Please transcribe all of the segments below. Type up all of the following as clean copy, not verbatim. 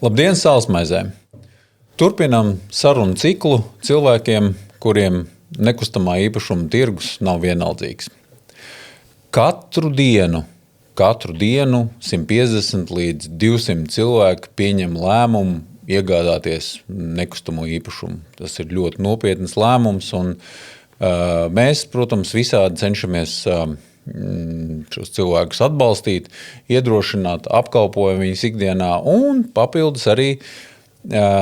Labdien, Sālsmaizē! Turpinam sarunu ciklu cilvēkiem, kuriem nekustamā īpašuma tirgus nav vienaldzīgs. Katru dienu 150 līdz 200 cilvēki pieņem lēmumu iegādāties nekustamo īpašumu. Tas ir ļoti nopietns lēmums, un mēs, protams, visādi cenšamies šos cilvēkus atbalstīt, iedrošināt, apkalpojam viņus ikdienā un papildus arī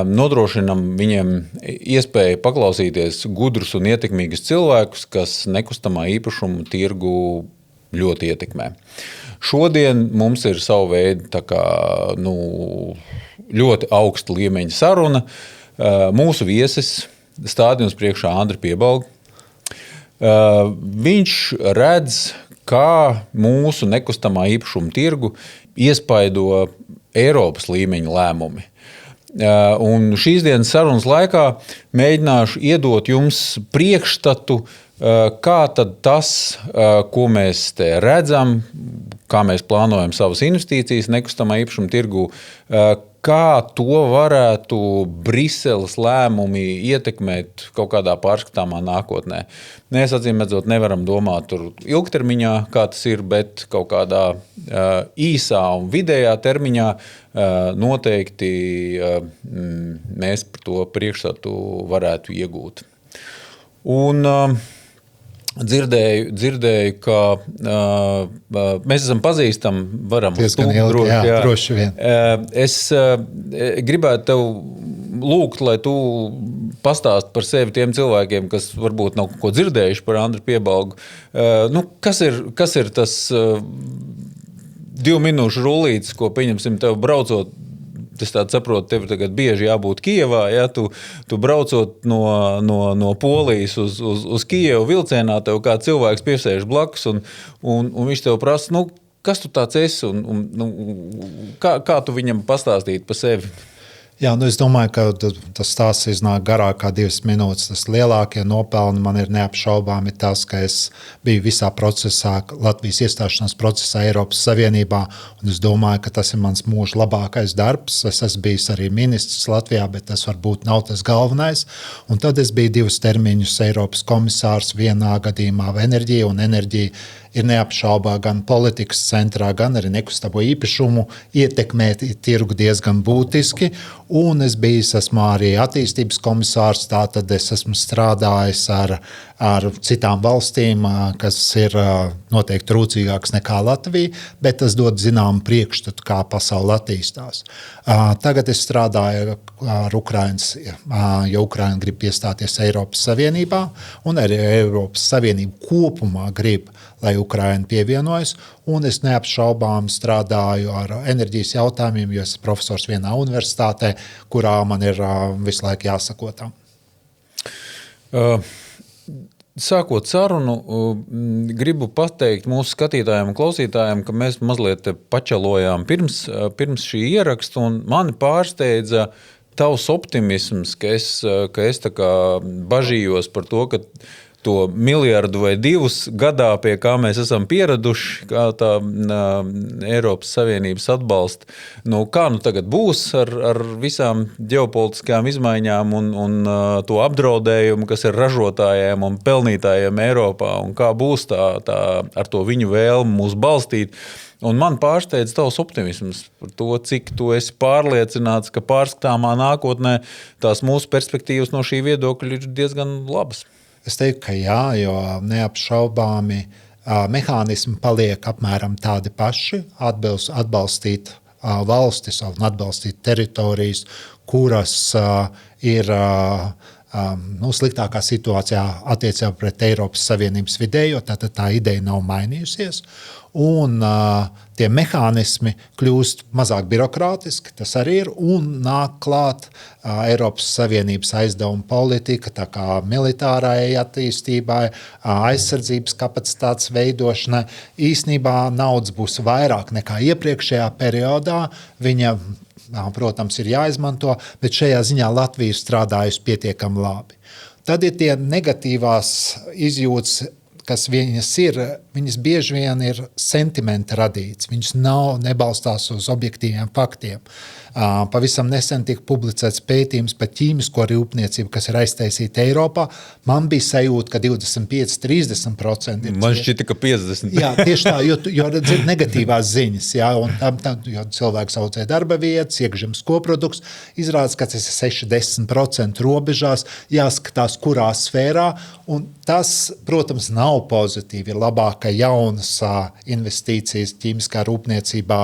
nodrošinam viņiem iespēju paklausīties gudrus un ietekmīgus cilvēkus, kas nekustamā īpašumu tirgu ļoti ietekmē. Šodien mums ir savu veidu ļoti augsta līmeņa saruna. Mūsu viesis stāda jums priekšā Andri Piebalgu. Viņš redz, kā mūsu nekustamā īpašuma tirgu iespaido Eiropas līmeņa lēmumi. Un šīs dienas sarunas laikā mēģināšu iedot jums priekšstatu, kā tad tas, ko mēs te redzam, kā mēs plānojam savas investīcijas nekustamā īpašuma tirgu, kā to varētu Briseles lēmumi ietekmēt kaut kādā pārskatāmā nākotnē. Mēs acīmredzot nevaram domāt tur ilgtermiņā, kā tas ir, bet kaut kādā īsā un vidējā termiņā noteikti mēs par to priekšstatu varētu iegūt. Un dzirdēju, ka mēs esam pazīstami, varam diezgan ilgi, droši vien. Es gribētu tev lūgt, lai tu pastāst par sevi tiem cilvēkiem, kas varbūt nav ko dzirdējuši par Andri Piebalgu. Kas ir tas 2 minūšu rullītis, ko pieņemsim tev braucot? Es tādu saprotu, tev tagad bieži jābūt Kijevā, ja? Tu braucot no Polijas uz Kijevu vilcienā, tev kā cilvēks piesēž blakus, un viņš tev prasa, kas tu tāds esi, un kā tu viņam pastāstīt par sevi? Jā, es domāju, ka tas stāsts iznāk garāk kā 2 minūtes. Tas lielākie nopelni man ir neapšaubāmi tas, ka es biju visā procesā, Latvijas iestāšanās procesā Eiropas Savienībā, un es domāju, ka tas ir mans mūža labākais darbs. Es esmu bijis arī ministrs Latvijā, bet tas varbūt nav tas galvenais. Un tad es biju 2 termiņus Eiropas komisārs, vienā gadījumā enerģija, un enerģija ir neapšaubā gan politikas centrā, gan arī nekustamo īpašumu ietekmēt tirgu diezgan būtiski. Un esmu arī attīstības komisārs, tātad es esmu strādājis ar citām valstīm, kas ir noteikti trūcīgākas nekā Latvija, bet tas dod zināmu priekšstatu, kā pasaule attīstās. Tagad es strādāju ar Ukrainas, jo Ukraina grib piestāties Eiropas Savienībā, un arī Eiropas Savienība kopumā grib, lai Ukraina pievienojas, un es neapšaubām strādāju ar enerģijas jautājumiem, jo esmu profesors vienā universitātē, kurā man ir visu laiku jāsako tam. Sākot sarunu, gribu pateikt mūsu skatītājiem un klausītājiem, ka mēs mazliet pačalojām pirms šī ieraksta, un mani pārsteidza tavs optimisms, ka es tā kā bažījos par to, ka to 1 miljardu vai 2 gadā, pie kā mēs esam pieraduši, kā tā Eiropas Savienības atbalsta. Kā tagad būs ar visām ģeopolitiskām izmaiņām un to apdraudējumu, kas ir ražotājiem un pelnītājiem Eiropā, un kā būs tā ar to viņu vēlmu mūs balstīt. Un man pārsteidz tavs optimisms par to, cik tu esi pārliecināts, ka pārskatāmā nākotnē tās mūsu perspektīvas no šī viedokļa ir diezgan labas. Es teiktu, ka jā, jo neapšaubāmi mehānismi paliek apmēram tādi paši, atbalstīt valstis un atbalstīt teritorijas, kuras ir sliktākā situācijā attiecībā pret Eiropas Savienības vidējo, tātad tā ideja nav mainījusies. Un tie mehānismi kļūst mazāk birokrātiski, tas arī ir, un nāk klāt Eiropas Savienības aizdevuma politika, tā kā militārai attīstībai, aizsardzības kapacitātes veidošanai. Īsnībā naudas būs vairāk nekā iepriekšējā periodā, viņa, protams, ir jāizmanto, bet šajā ziņā Latvija ir strādājusi pietiekami labi. Tad ir tie negatīvās izjūtas, kas viņas ir viņas bieži vien ir sentimenta radīts. Viņas nebalstās uz objektīviem faktiem. Pavisam nesen tika publicēts pētījums par ķīmisko rūpniecību, kas ir aiztaisīta Eiropā. Man bija sajūta, ka 25–30% ir. Man šķita, ka 50%. Jā, tieši tā, jo ir negatīvās ziņas, jā, un jo cilvēks audzē darba vietas, iekšzemes koprodukts, izrādās, ka tas ir 6–10% robežās, jāskatās, kurā sfērā, un tas, protams, nav pozitīvi. Ir labāk, ka jaunas investīcijas ķīmiskā rūpniecībā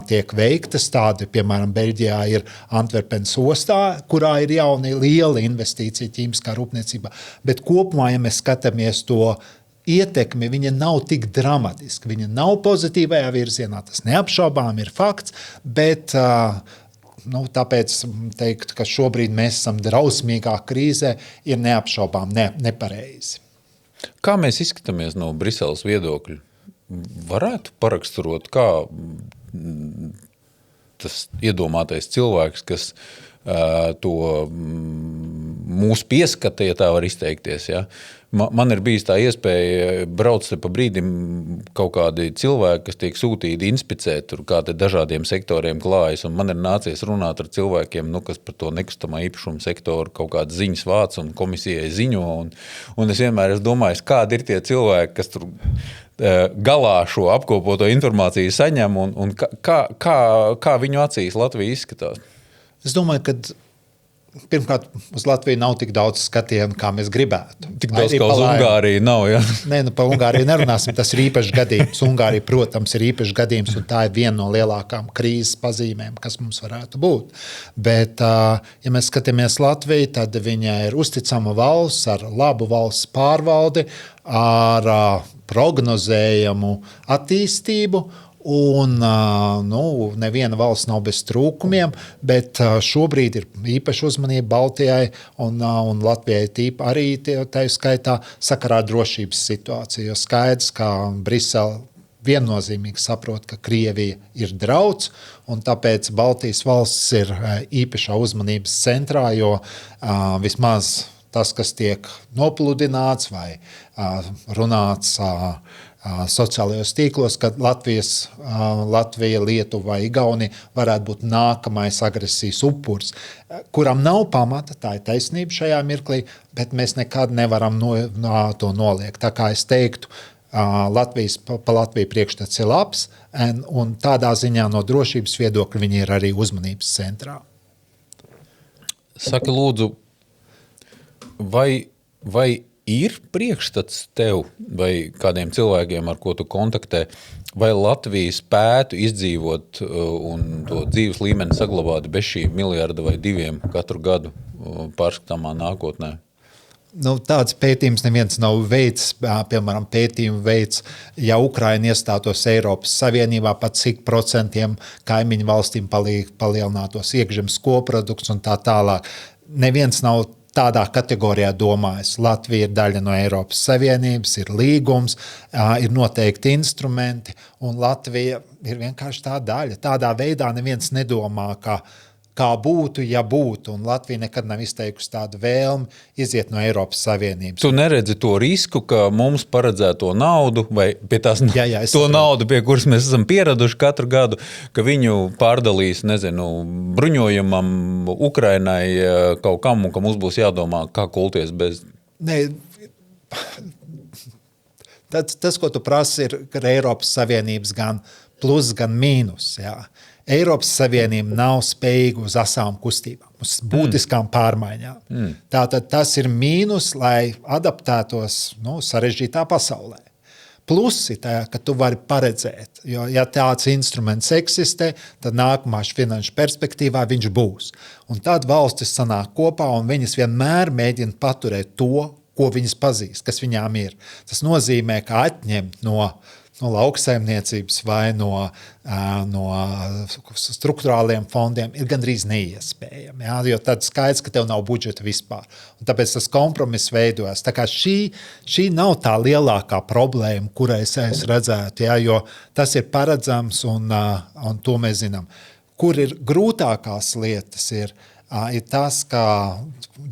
tiek veiktas, tādi, piemēram, Beļģijā ir Antverpenes ostā, kurā ir jauna liela investīcija ķīmiskā rūpniecībā. Bet kopumā, ja mēs skatāmies to ietekmi, viņa nav tik dramatiska. Viņa nav pozitīvajā virzienā, tas neapšaubām ir fakts, bet tāpēc teikt, ka šobrīd mēs esam drausmīgā krīzē, ir neapšaubām nepareizi. Kā mēs izskatāmies no Briseles viedokļa? Varētu paraksturot, kā tas iedomātais cilvēks, kas to mūs pieskata, ja tā var izteikties. Ja? Man ir bijis tā iespēja braukt pa brīdim kaut kādi cilvēki, kas tiek sūtīti inspicēt, tur kā te dažādiem sektoriem klājas, un man ir nācies runāt ar cilvēkiem, kas par to nekustamā īpašuma sektoru kaut kādas ziņas vāc un komisijai ziņo, un es vienmēr domāju, kādi ir tie cilvēki, kas tur galā šo apkopoto informāciju saņem, un kā viņu acīs Latvija izskatās? Es domāju, ka pirmkārt, uz Latviju nav tik daudz skatienu, kā mēs gribētu. Tik daudz kā uz Ungāriju nav, ja? Nē, par Ungāriju nerunāsim, tas ir īpašs gadījums. Ungārija, protams, ir īpašs gadījums, un tā ir viena no lielākām krīzes pazīmēm, kas mums varētu būt. Bet, ja mēs skatāmies Latviju, tad viņa ir uzticama valsts ar labu valsts pārvaldi, ar prognozējamu attīstību, un neviena valsts nav bez trūkumiem, bet šobrīd ir īpaši uzmanība Baltijai un Latvijai arī tā skaitā sakarā drošības situāciju. Jo skaidrs, ka Brisele viennozīmīgi saprot, ka Krievija ir drauds, un tāpēc Baltijas valsts ir īpašā uzmanības centrā, jo vismaz tas, kas tiek nopludināts vai runāts sociālajos tīklos, ka Latvija, Lietuva vai Igaunija varētu būt nākamais agresijas upurs, kuram nav pamata, tā ir taisnība šajā mirklī, bet mēs nekad nevaram to noliegt. Tā kā es teiktu, pa Latviju priekšstats ir labs, un tādā ziņā no drošības viedokļa viņi ir arī uzmanības centrā. Saka, lūdzu, vai ir priekšstats tev vai kādiem cilvēkiem, ar ko tu kontaktē, vai Latvija spētu izdzīvot un to dzīves līmeni saglabāt bez šī miljarda vai 2 katru gadu pārskatāmā nākotnē? Tāds pētījums neviens nav veids, piemēram, pētījumu veids, ja Ukraina iestātos Eiropas Savienībā, pat cik procentiem kaimiņu valstīm palielinātos iekšzemes koprodukts un tā tālāk. Neviens nav tādā kategorijā domājis. Latvija ir daļa no Eiropas Savienības, ir līgums, ir noteikti instrumenti, un Latvija ir vienkārši tā daļa. Tādā veidā neviens nedomā, kā būtu, ja būtu, un Latvija nekad nav izteikusi tādu vēlmi iziet no Eiropas Savienības. Tu neredzi to risku, ka mums paredzēto naudu, vai pie tās to naudu, pie kuras mēs esam pieraduši katru gadu, ka viņu pārdalīs, bruņojumam Ukrainai kaut kam, un ka mums būs jādomā, kā kulties bez... Nē, tas, ko tu prasi, ir Eiropas Savienības gan plus, gan mīnus, jā. Eiropas Savienība nav spējīga uz asām kustībām, uz būtiskām pārmaiņām. Tātad tas ir mīnus, lai adaptētos sarežģītā pasaulē. Plusi tā, ka tu vari paredzēt, jo ja tāds instruments eksistē, tad nākamā finanšu perspektīvā viņš būs. Un tad valstis sanāk kopā un viņas vienmēr mēģina paturēt to, ko viņas pazīst, kas viņām ir. Tas nozīmē, ka atņemt no lauksaimniecības vai no struktūrāliem fondiem ir gandrīz neiespējami. Ja? Jo tad skaidrs, ka tev nav budžeta vispār. Un tāpēc tas kompromiss veidojas. Tā kā šī nav tā lielākā problēma, kurai es redzētu, ja? Jo tas ir paredzams un to mēs zinām. kur ir grūtākās lietas, ir tas, ka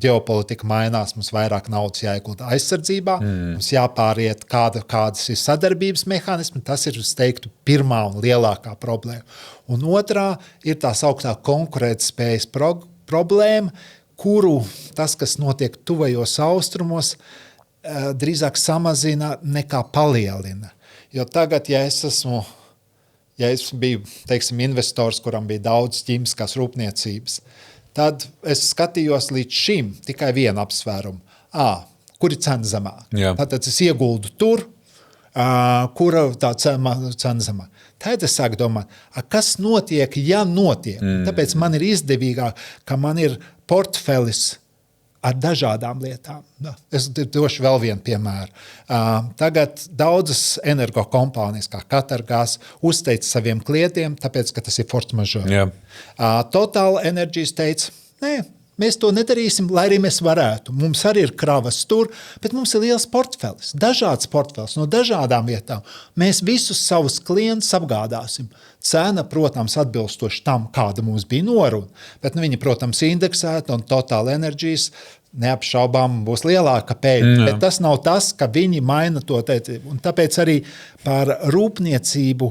ģeopolitika mainās, mums vairāk naudas jāiegulda aizsardzībā, mums jāpāriet kādas ir sadarbības mehānismi, tas ir, es teiktu, pirmā un lielākā problēma. Un otrā ir tās augstā konkurētspējas problēma, kuru tas, kas notiek tuvajos austrumos, drīzāk samazina nekā palielina. Jo tagad, ja es biju, teiksim, investors, kuram bija daudz ķīmiskās rūpniecības, tad es skatījos līdz šim tikai vienu apsvērumu. Kur ir cena zemāk? Tātad es ieguldu tur, kura tā cena zemāk. Tad es sāku domāt, kas notiek, ja notiek. Tāpēc man ir izdevīgāk, ka man ir portfelis ar dažādām lietām. Es došu vēl vienu piemēru. Tagad daudzas energokompānijas, kā Katargās, uzteica saviem klientiem, tāpēc, ka tas ir force majeure. Total Energies teica, nē, mēs to nedarīsim, lai arī mēs varētu. Mums arī ir kravas tur, bet mums ir liels portfelis, dažāds portfelis no dažādām vietām. Mēs visus savus klientus apgādāsim. Cena, protams, atbilstoši tam, kāda mums bija noruna, bet viņi, protams, indeksēta un Total Energies neapšaubām būs lielāka peļņa. Bet tas nav tas, ka viņi maina to teicību. Un tāpēc arī par rūpniecību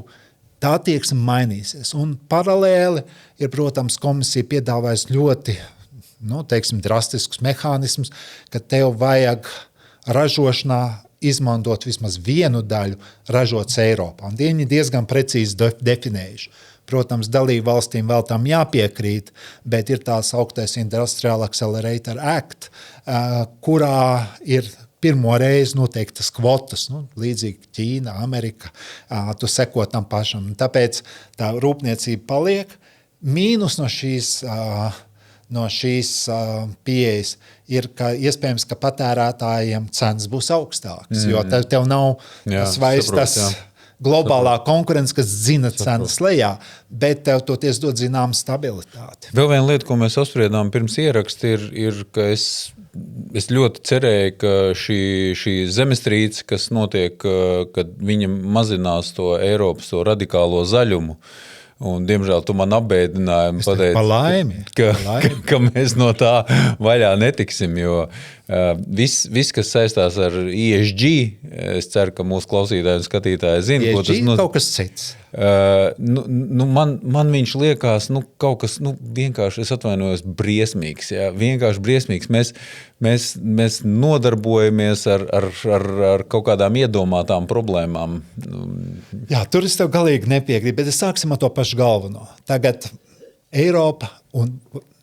tā attieksme mainīsies. Un paralēli ir, protams, komisija piedāvājusi ļoti drastiskus mehānismus, ka tev vajag ražošanā izmantot vismaz vienu daļu ražots Eiropā. Un viņi diezgan precīzi definējuši. Protams, dalību valstīm vēl tam jāpiekrīt, bet ir tās augtais Industrial Accelerator Act, kurā ir pirmo reizi noteiktas kvotas, līdzīgi Ķīna, Amerika, tu seko tam pašam. Tāpēc tā rūpniecība paliek. Mīnus no šīs pieejas ir, ka iespējams, ka patērētājiem cenas būs augstākas, jo tev nav tas globālā konkurence, kas zina cenas lejā, bet tev toties dod zinām stabilitāti. Vēl viena lieta, ko mēs apspriedām pirms ieraksta, ir ka es ļoti cerēju, ka šī zemestrīce, kas notiek, kad viņa mazinās to Eiropas to radikālo zaļumu, un, diemžēl, tu man apbēdināji pateici, ka mēs no tā vaļā netiksim, jo viss, kas saistās ar ESG, es ceru, ka mūsu klausītāji un skatītāji zina, ko tas nozīmē. Kaut kas cits. Man viņš liekas, kaut kas, vienkārši, es atvainojos, briesmīgs. Jā, vienkārši briesmīgs. Mēs nodarbojamies ar kaut kādām iedomātām problēmām. Jā, tur es tev galīgi nepiekrītu, bet es sāksim ar to pašu galveno. Tagad Eiropa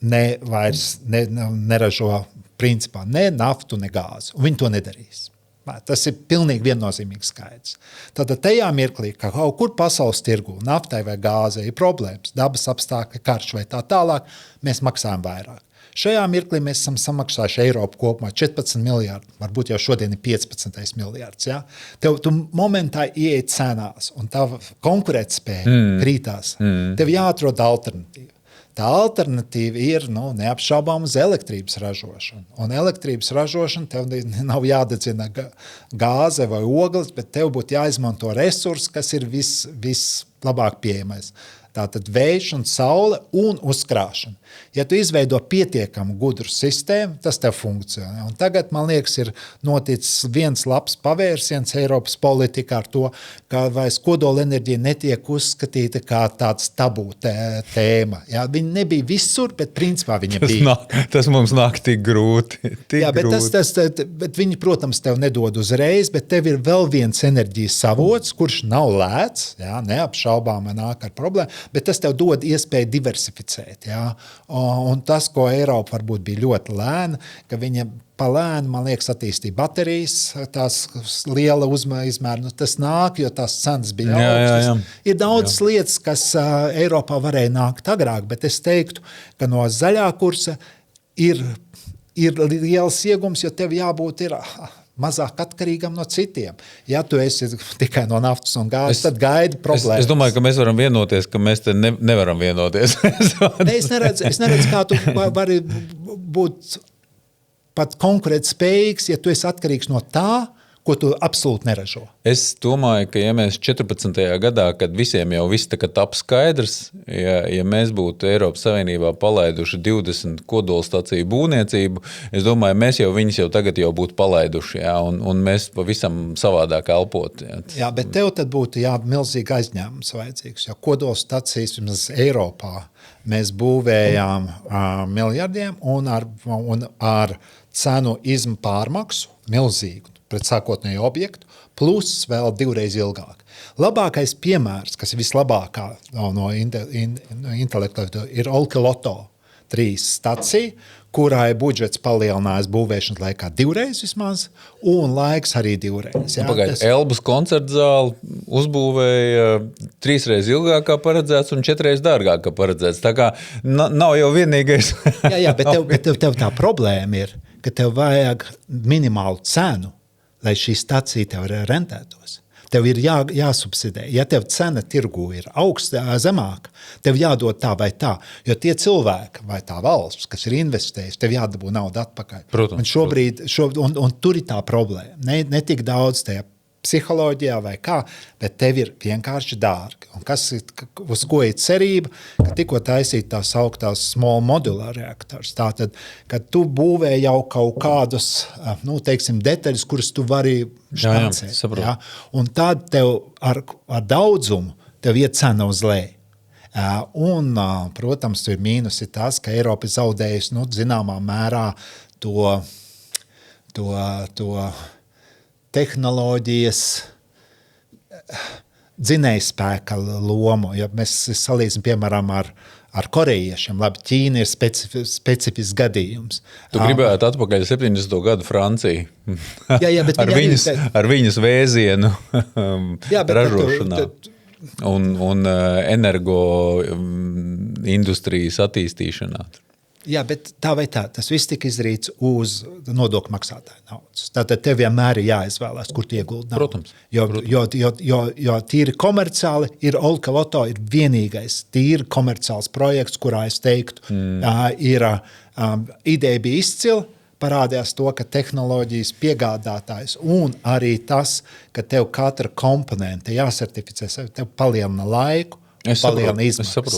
vairs neražo principā ne naftu, ne gāzi, un viņi to nedarīs. Tas ir pilnīgi viennozīmīgi skaidrs. Tad tajā mirklī, ka kaut kur pasaules tirgu naftai vai gāzei ir problēmas, dabas apstākļi, karš vai tā tālāk, mēs maksājam vairāk. Šajā mirklī mēs esam samaksājuši Eiropu kopumā 14 miljārdi, varbūt jau šodien ir 15. miljards. Ja? Tu momentā ieej cenās, un tā konkurētspēja krītās. Tev jāatrod alternatīva. Tā alternatīva ir neapšaubām uz elektrības ražošanu. Un elektrības ražošana tev nav jādedzina gāze vai ogles, bet tev būtu jāizmanto resursi, kas ir vislabāk pieejamais. Tātad vējš un saule un uzkrāšana. Ja tu izveido pietiekamu gudru sistēmu, tas tev funkcionē. Un tagad, man liekas, ir noticis viens labs pavērsiens Eiropas politikā ar to, ka vairs kodolenerģija netiek uzskatīta kā tāds tabū tēma. Ja? Viņa nebija visur, bet principā viņa bija. Tas mums nāk tik grūti. Bet viņi, protams, tev nedod uzreiz, bet tev ir vēl viens enerģijas avots, kurš nav lēts, ja? Neapšaubām nāk ar problēmu. Bet tas tev dod iespēju diversificēt. Ja? Un tas, ko Eiropa varbūt bija ļoti lēna, ka viņa palēni, man liekas, attīstīja baterijas, tās liela izmēra, tas nāk, jo tās cenas bija augstas. Jā. Ir daudz lietas, kas Eiropā varēja nākt agrāk, bet es teiktu, ka no zaļā kursa ir liels iegums, jo tev jābūt mazāk atkarīgam no citiem. Ja tu esi tikai no naftas un gāzes, tad gaidi problēmas. Es domāju, ka mēs varam vienoties, ka mēs te nevaram vienoties. Es neredzu, kā tu vari būt pat konkurēt spējīgs, ja tu esi atkarīgs no tā, ko tu absolūti neražo. Es domāju, ka ja mēs 14. gadā, kad visiem jau viss tā kā tap skaidrs, ja mēs būtu Eiropas Savienībā palaiduši 20 kodolstaciju būvniecību, es domāju, mēs jau viņus jau tagad jau būtu palaiduši, jā, un mēs pavisam savādāk elpot. Jā, bet tev tad būtu milzīgi aizņēmums vajadzīgs, jo kodolstacijas vismaz Eiropā mēs būvējām miljardiem un ar cenu izmu pārmaksu milzīgu pret sākotnēju objektu, plus vēl 2 reizes ilgāk. Labākais piemērs, kas ir vislabākā no intelektuāla, ir Olkiluoto 3 stacija, kurai budžets palielinājās būvēšanas laikā 2 reizes vismaz, un laiks arī 2 reizes. Pagaid, Elbas koncertzāli uzbūvēja 3 reizes ilgāk kā paredzēts un 4 reizes dārgāk kā paredzēts. Tā kā nav jau vienīgais. bet tev tā problēma ir, ka tev vajag minimālu cenu, lai šī stacija tev rentētos. Tev ir jāsubsidē. Ja tev cena tirgu ir zemāka, tev jādod tā vai tā. Jo tie cilvēki vai tā valsts, kas ir investējusi, tev jādabū naudu atpakaļ. Protams, un šobrīd, un tur ir tā problēma. Ne tik daudz tajā psiholoģijā vai kā, bet tev ir vienkārši dārgi. Un uz ko ir cerība, ka tikko taisīt tās augtās small modular reaktors. Tātad, kad tu būvē jau kaut kādus, teiksim, detaļas, kuras tu vari štancēt. Ja? Un tad tev ar daudzumu tev iet cena uz leju. Un, protams, tur mīnus ir tas, ka Eiropa ir zaudējusi, zināmā mērā to tehnoloģijas dzinējspēka lomu. Ja mēs salīdzinām, piemēram, ar korejiešiem, labi, Ķīna ir specifisks gadījums. Tu gribētu atpakaļ 70. gadu Franciju bet ar viņas vēzienu ražošanā un energo industrijas attīstīšanā. Jā, bet tā vai tā, tas viss tika izdarīts uz nodokļu maksātāju naudas. Tātad tev vienmēr ir jāizvēlās, kur tu ieguldi naudu. Protams. Jo tīri komerciāli ir Olkiluoto ir vienīgais tīri komerciāls projekts, kurā es teiktu, ideja bija izcila, parādījās to, ka tehnoloģijas piegādātājs un arī tas, ka tev katra komponente jāsertificē, tev palielina laiku, palielina izmaksas.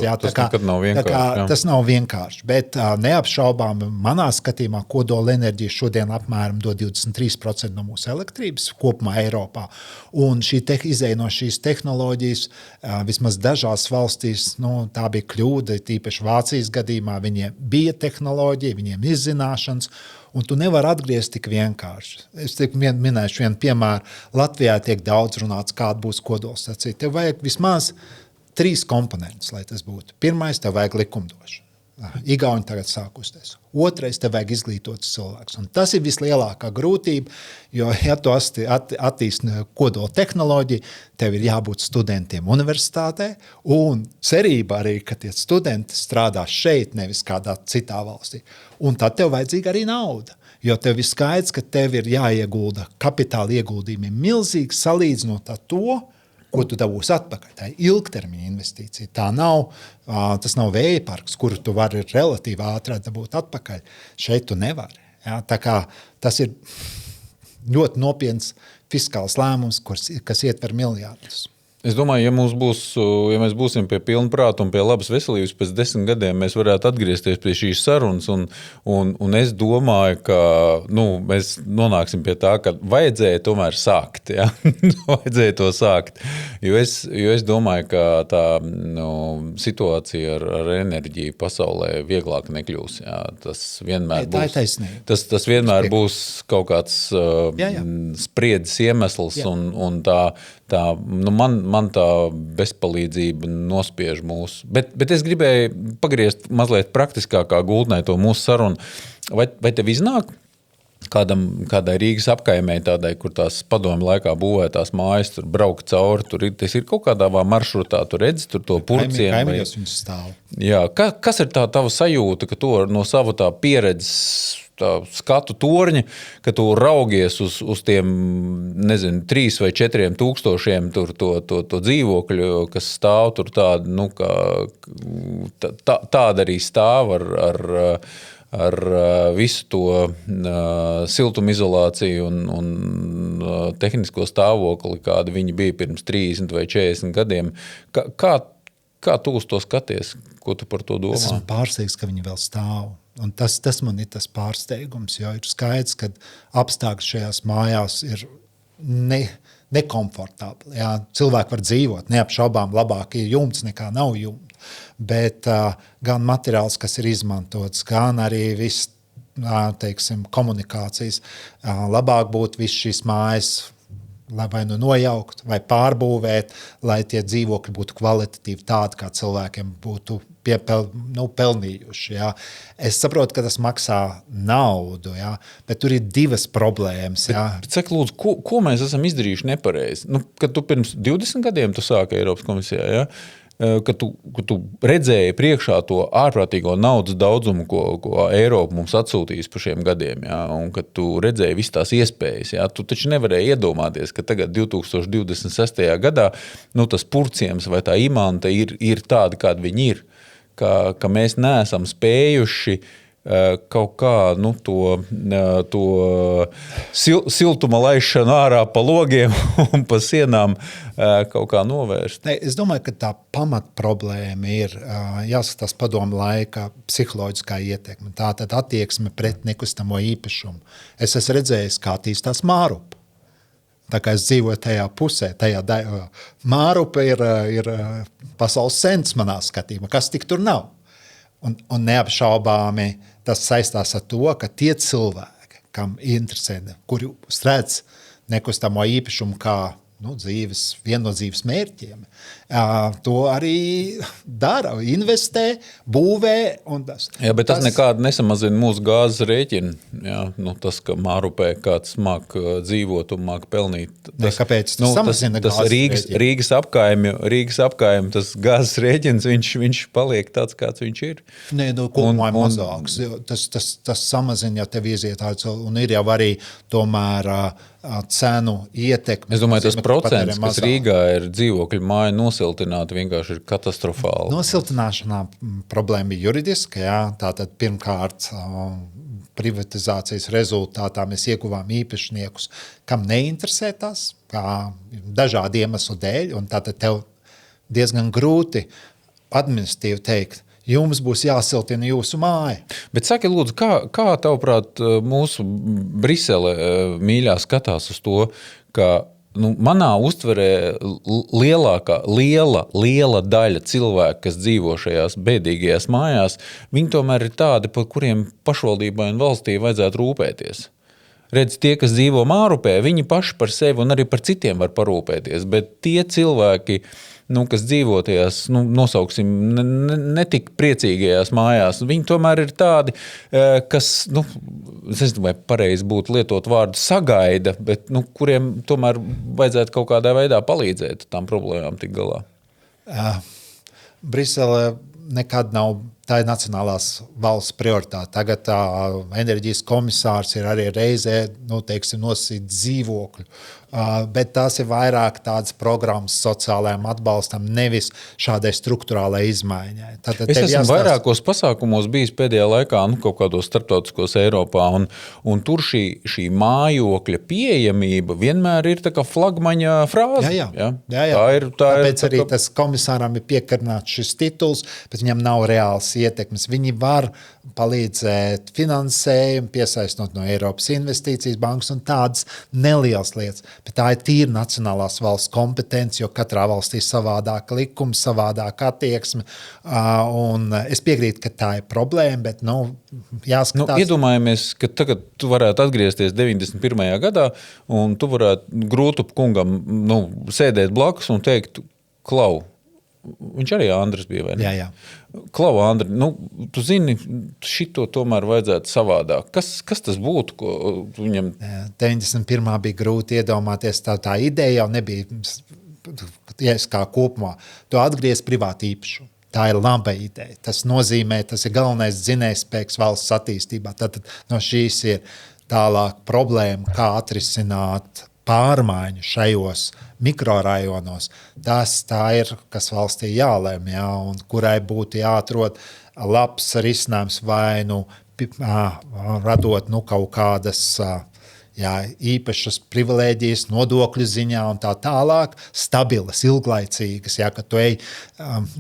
Tas nav vienkārši. Bet neapšaubām manā skatījumā kodola enerģija šodien apmēram dod 23% no mūsu elektrības kopumā Eiropā. Un izēja no šīs tehnoloģijas vismaz dažās valstīs, tā bija kļūda, tīpaši Vācijas gadījumā, viņiem bija tehnoloģija, viņiem ir zināšanas, un tu nevari atgriezt tik vienkārši. Es minēšu vienu piemēru. Latvijā tiek daudz runāts, kāda būs kodolstacija. Tev vajag vismaz 3 komponentus, lai tas būtu. Pirmais, tev vajag likumdošanu. Igauni tagad sākusties. Otrais, tev vajag izglītots cilvēks. Un tas ir vislielākā grūtība, jo, ja tu attīsti kodola tehnoloģiju, tev ir jābūt studentiem universitātē, un cerība arī, ka tie studenti strādās šeit, nevis kādā citā valstī. Un tad tev vajadzīga arī nauda. Jo tev ir skaidrs, ka tev ir jāiegulda kapitāla ieguldījumi milzīgi salīdzinot ar to, ko tu dabūsi atpakaļ. Tā ir ilgtermiņa investīcija. Tas nav vēja parks, kuru tu vari relatīvi ātri dabūt atpakaļ. Šeit tu nevari. Ja? Tā kā tas ir ļoti nopietns fiskāls lēmums, kas ietver miljārdus. Es domāju, ja mēs būsim pie pilna prāta un pie labas veselības, pēc 10 gadiem mēs varētu atgriezties pie šīs sarunas, un es domāju, ka mēs nonāksim pie tā, ka vajadzēja tomēr sākt. Ja? Vajadzēja to sākt. Jo es domāju, ka tā situācija ar enerģiju pasaulē vieglāk nekļūs. Ja? Tas vienmēr tas vienmēr būs kaut kāds spriedzes iemesls, un man tā bezpalīdzība nospiež mūsu. Bet es gribēju pagriezt mazliet praktiskākā gultnē to mūsu sarunu. Vai tev iznāk kādai Rīgas apkaimē, tādai, kur tās padomju laikā būvētās mājas, tur braukt cauri, tas ir kaut kādā maršrutā, tu redzi tur to purcienu? Kaimiņos viņus stāv. Jā, kas ir tā tava sajūta, ka tu no savu tā pieredzes skatu torņa, ka tu raugies uz tiem, 3 vai 4 tūkstošiem to dzīvokļu, kas stāv tur tāda arī stāv visu to siltumizolāciju un tehnisko stāvokli, kāda viņi bija pirms 30 vai 40 gadiem. Kā tu uz to skaties? Ko tu par to domā? Es esmu pārsteigts, ka viņi vēl stāv. Un tas man ir tas pārsteigums, jo ir skaidrs, ka apstākļi šajās mājās ir nekomfortabli. Jā. Cilvēki var dzīvot, neapšaubām labāk ir jumts nekā nav jumta. Bet gan materiāls, kas ir izmantots, gan arī viss, teiksim, komunikācijas, labāk būtu viss šīs mājas vai nu nojaukt, vai pārbūvēt, lai tie dzīvokļi būtu kvalitatīvi tādi, kā cilvēkiem būtu pelnījuši. Jā. Es saprotu, ka tas maksā naudu, jā, bet tur ir divas problēmas. Jā. Bet saka, lūdzu, ko mēs esam izdarījuši nepareizi? Kad tu pirms 20 gadiem tu sāki Eiropas komisijā, jā? Kad tu redzēji priekšā to ārprātīgo naudas daudzumu, ko Eiropa mums atsūtīs pa šiem gadiem, jā, un kad tu redzēji visas tās iespējas, jā, tu taču nevarēji iedomāties, ka tagad 2026. gadā tas purciems vai tā imanta ir tāda, kāda viņi ir, ka mēs neesam spējuši kaut kā to siltuma laišanu ārā pa logiem un pa sienām kaut kā novērst. Es domāju, ka tā pamatproblēma ir jāskatās padomu laika psiholoģiskā ietekme. Tā tad attieksme pret nekustamo īpašumu. Es esmu redzējis, kā attīstās Mārupa. Tā kā es dzīvoju tajā pusē, Mārupa ir pasaules centrs manā skatījumā. Kas tik tur nav? Un neapšaubāmi tas saistās ar to, ka tie cilvēki, kam interesē, kuri redz nekustamo īpašumu kā vienu no dzīves mērķiem, to arī dara, investē, būvē. Jā, bet tas nekādi nesamazina mūsu gāzes rēķinu. Jā, tas, ka Mārupē kāds māk dzīvot un māk pelnīt. Kāpēc tas samazina gāzes rēķinu? Rīgas apkaimi, tas gāzes rēķins, viņš paliek tāds, kāds viņš ir. Nē, kopumā mazāks. Tas samazina, ja tev iziet un ir jau arī tomēr cenu ietekme. Es domāju, tas procents, kas Rīgā ir dzīvokļu māja nosiltināta, vienkārši ir katastrofāli. Nosiltināšanā problēma ir juridiska. Jā. Tātad pirmkārt privatizācijas rezultātā mēs ieguvām īpašniekus, kam neinteresē tas, kā dažādu iemeslu dēļ, un tātad tev diezgan grūti administratīvi teikt, jums būs jāsiltina jūsu māja. Bet saki, lūdzu, kā tavuprāt mūsu Brisele mīļā skatās uz to, ka manā uztverē liela daļa cilvēku, kas dzīvo šajās bēdīgajās mājās, viņi tomēr ir tādi, par kuriem pašvaldībai un valstī vajadzētu rūpēties. Redz, tie, kas dzīvo Mārupē, viņi paši par sevi un arī par citiem var parūpēties, bet tie cilvēki, kas dzīvo tajās, nosauksim, netik priecīgajās mājās, viņi tomēr ir tādi, kas, es nezinu, vai pareizi būtu lietot vārdu sagaida, bet, kuriem tomēr vajadzētu kaut kādā veidā palīdzēt tām problēmām tik galā. Brisele nekad nav, tā ir nacionālās valsts prioritāte. Tagad enerģijas komisārs ir arī reizē, nosīt dzīvokļu. Bet tās ir vairāk tādas programmas sociālajām atbalstam, nevis šādai struktūrālai izmaiņai. Es esmu vairākos pasākumos bijis pēdējā laikā, kaut kādos starptautiskos Eiropā, un tur šī mājokļa pieejamība vienmēr ir tā kā flagmaņa frāze. Jā. Tāpēc arī tas komisāram ir piekarināts šis tituls, bet viņam nav reāls ietekmes. Viņi var palīdzēt finansējumu, piesaistot no Eiropas investīcijas bankas un tādas nelielas lietas. Bet tā ir tīra nacionālās valsts kompetence, jo katrā valstī savādāk likums, savādāk attieksme. Un es piekrītu, ka tā ir problēma, bet jāskatās. Iedomājamies, ka tagad tu varētu atgriezties 91. gadā un tu varētu Grūtup kungam sēdēt blakus un teikt, Klau, viņš arī Andris bija, vai ne? Jā. Klau, Andri, tu zini, šito tomēr vajadzētu savādāk. Kas tas būtu, ko viņam... 91. bija grūti iedomāties, tā ideja jau nebija, kā kopumā, tu atgriez privātu īpašumu. Tā ir laba ideja. Tas nozīmē, tas ir galvenais dzinējspēks valsts attīstībā. Tad no šīs ir tālāk problēma, kā atrisināt pārmaiņu šajos mikrorajonos. Tā ir, kas valstī jālēm, un kurai būtu jāatrod labs risinājums vai radot kaut kādas īpašas privilēģijas nodokļu ziņā un tā tālāk, stabilas, ilglaicīgas, kad tu ej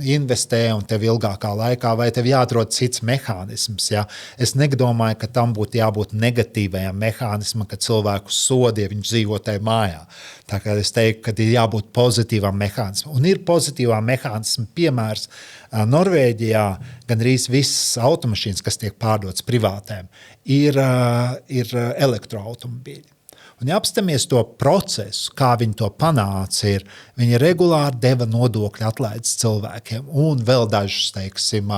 investē un tev ilgākā laikā, vai tev jāatrod cits mehānisms. Es nedomāju, ka tam būtu jābūt negatīvajam mehānismam, ka cilvēku sodi, ja viņš dzīvo tajā mājā. Tā kā es teiktu, ka ir jābūt pozitīvam mehānismam. Un ir pozitīvā mehānisma piemērs Norvēģijā, gandrīz visas automašīnas, kas tiek pārdotas privātēm, ir elektroautomobīļi. Un, ja apstāmies to procesu, kā viņi to panāca, viņi regulāri deva nodokļu atlaides cilvēkiem, un vēl dažas, teiksim,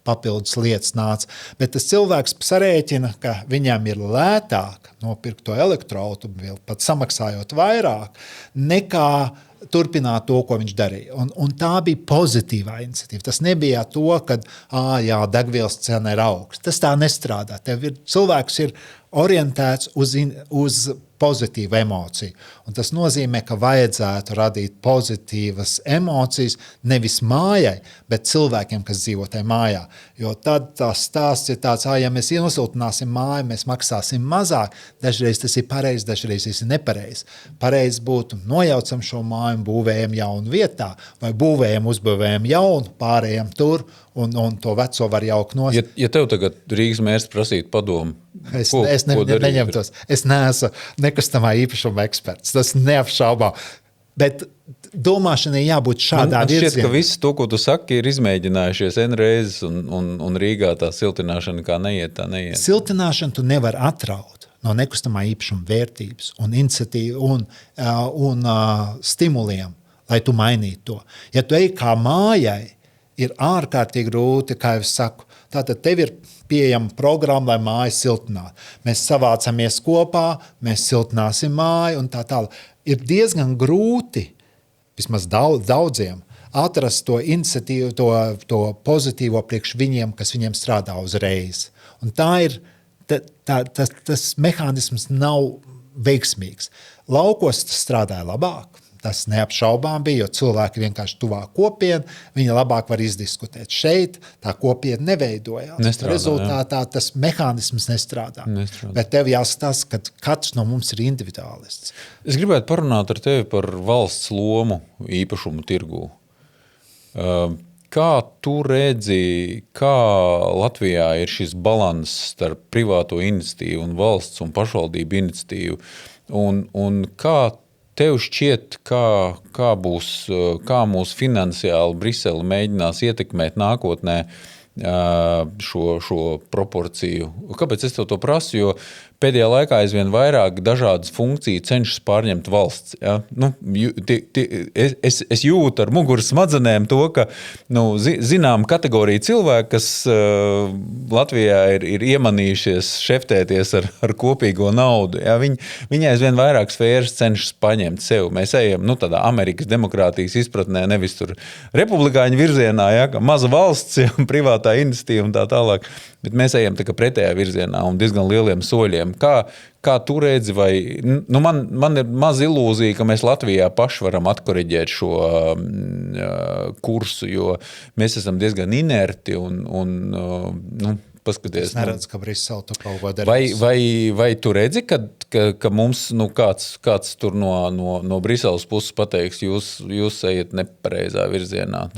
papildus lietas nāca. Bet tas cilvēks sarēķina, ka viņam ir lētāk nopirkt to elektroautomobīli, pat samaksājot vairāk, nekā turpināt to, ko viņš darīja. Un tā bija pozitīvā iniciatīva. Tas nebija to, ka degvielas cena ir augsta. Tas tā nestrādā. Cilvēks ir orientēts uz pozitīvu emociju. Un tas nozīmē, ka vajadzētu radīt pozitīvas emocijas nevis mājai, bet cilvēkiem, kas dzīvo tajā mājā. Jo tad tas stāsts ir tāds, ja mēs iesiltināsim māju, mēs maksāsim mazāk. Dažreiz tas ir pareizi, dažreiz tas ir nepareizi. Pareizi būtu nojaucam šo māju un būvējam jaunu vietā, vai uzbūvējam jaunu, pārējam tur, un to veco var jaukt nost. Ja tev tagad Rīgas mērs prasītu padomu, es neņemtos. Es neesmu nekustamā īpašuma eksperts. Tas neapšaubā. Bet domāšanai jābūt šādā virzienā. Man šķiet, ka viss to, ko tu saki, ir izmēģinājušies N reizes, un Rīgā tā siltināšana kā neiet, tā neiet. Siltināšanu tu nevar atraut no nekustamā īpašuma vērtības un iniciatīvu un stimuliem, lai tu mainītu to. Ja tu ej kā mājai, ir ārkārtīgi grūti, kā jau saku. Tātad tev ir pieejama programma, lai māju siltinātu. Mēs savācamies kopā, mēs siltināsim māju un tā tālāk. Ir diezgan grūti, vismaz daudziem, atrast to iniciatīvu, to pozitīvo priekš viņiem, kas viņiem strādā uzreiz. Un tas mehānisms nav veiksmīgs. Laukos tas strādāja labāk. Tas neapšaubām bija, jo cilvēki vienkārši tuvāk kopienu, viņi labāk var izdiskutēt. Šeit tā kopiena neveidojās. Rezultātā tas mehānisms nestrādā. Bet tev jāskatās, ka katrs no mums ir individuālists. Es gribētu parunāt ar tevi par valsts lomu īpašumu tirgū. Kā tu redzi, kā Latvijā ir šis balans starp privāto iniciatīvu un valsts un pašvaldību iniciatīvu? Un kā tev šķiet, kā mūs finansiāli Brisele mēģinās ietekmēt nākotnē šo proporciju? Kāpēc es tev to prasu? Jo pēdējā laikā aizvien vairāk dažādas funkcijas cenšas pārņemt valsts. Ja? Es jūtu ar muguras smadzenēm to, ka zinām kategoriju cilvēku, kas Latvijā ir iemanījušies šeftēties ar kopīgo naudu. Ja? Viņi aizvien vairāk sfēras cenšas paņemt sev. Mēs ejam tādā Amerikas demokrātijas izpratnē, nevis tur republikāņu virzienā, ja? Maza valsts, ja? Privātā iniciatīva un tā tālāk. Bet mēs ejam tā kā pretējā virzienā un diezgan lieliem soļiem. Kā tu redzi, vai man ir maz ilūzija, ka mēs Latvijā paši varam atkoriģēt šo kursu, jo mēs esam diezgan inerti un paskaties. Es neredzu, ka Brisele tur kaut ko darīs. Vai tu redzi, ka mums kāds tur no Briseles puses pateiks, jūs ejat nepareizā virzienā?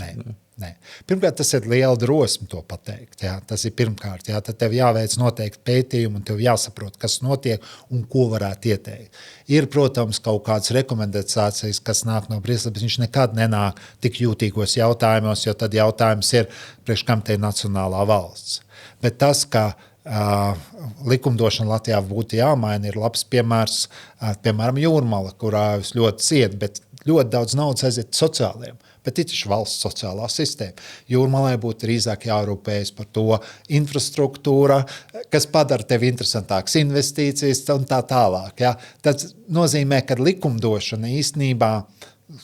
Nē. Pirmkārt, tas ir liela drosme to pateikt. Jā. Tas ir pirmkārt. Jā. Tad tev jāveic noteikti pētījumi un tev jāsaprot, kas notiek un ko varētu ieteikt. Ir, protams, kaut kādas rekomendācijas, kas nāk no Briseles, bet viņš nekad nenāk tik jūtīgos jautājumos, jo tad jautājums ir, priekš kam te ir nacionālā valsts. Bet tas, ka likumdošana Latvijā būtu jāmaina, ir labs piemērs, piemēram, Jūrmala, kurā es ļoti cienu, bet ļoti daudz naudas aiziet sociāliem. Bet ir taču valsts sociālā sistēma. Jūrmalai būtu drīzāk jārūpējas par to infrastruktūra, kas padara tevi interesantākas investīcijas un tā tālāk. Ja? Tas nozīmē, ka likumdošana īstenībā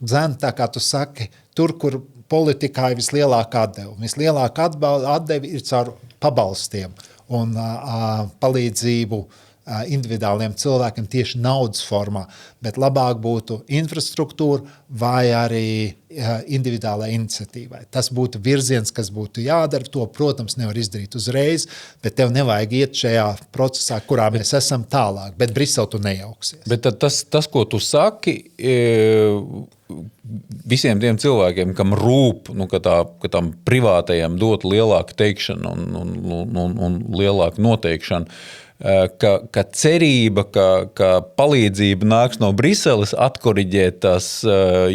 dzen, tā kā tu saki, tur, kur politikā ir vislielākā atdeva. Vislielākā atdeva ir caur pabalstiem un palīdzību individuāliem cilvēkiem tieši naudas formā, bet labāk būtu infrastruktūra vai arī individuālai iniciatīvai. Tas būtu virziens, kas būtu jādara. To, protams, nevar izdarīt uzreiz, bet tev nevajag iet šajā procesā, kurā mēs esam tālāk. Bet Brisele tu nejauksies. Bet tas, ko tu saki, visiem tiem cilvēkiem, kam rūp, ka tam privātajam dot lielāku teikšanu un lielāku noteikšanu, ka cerība, ka palīdzība nāks no Briseles atkoriģēt tās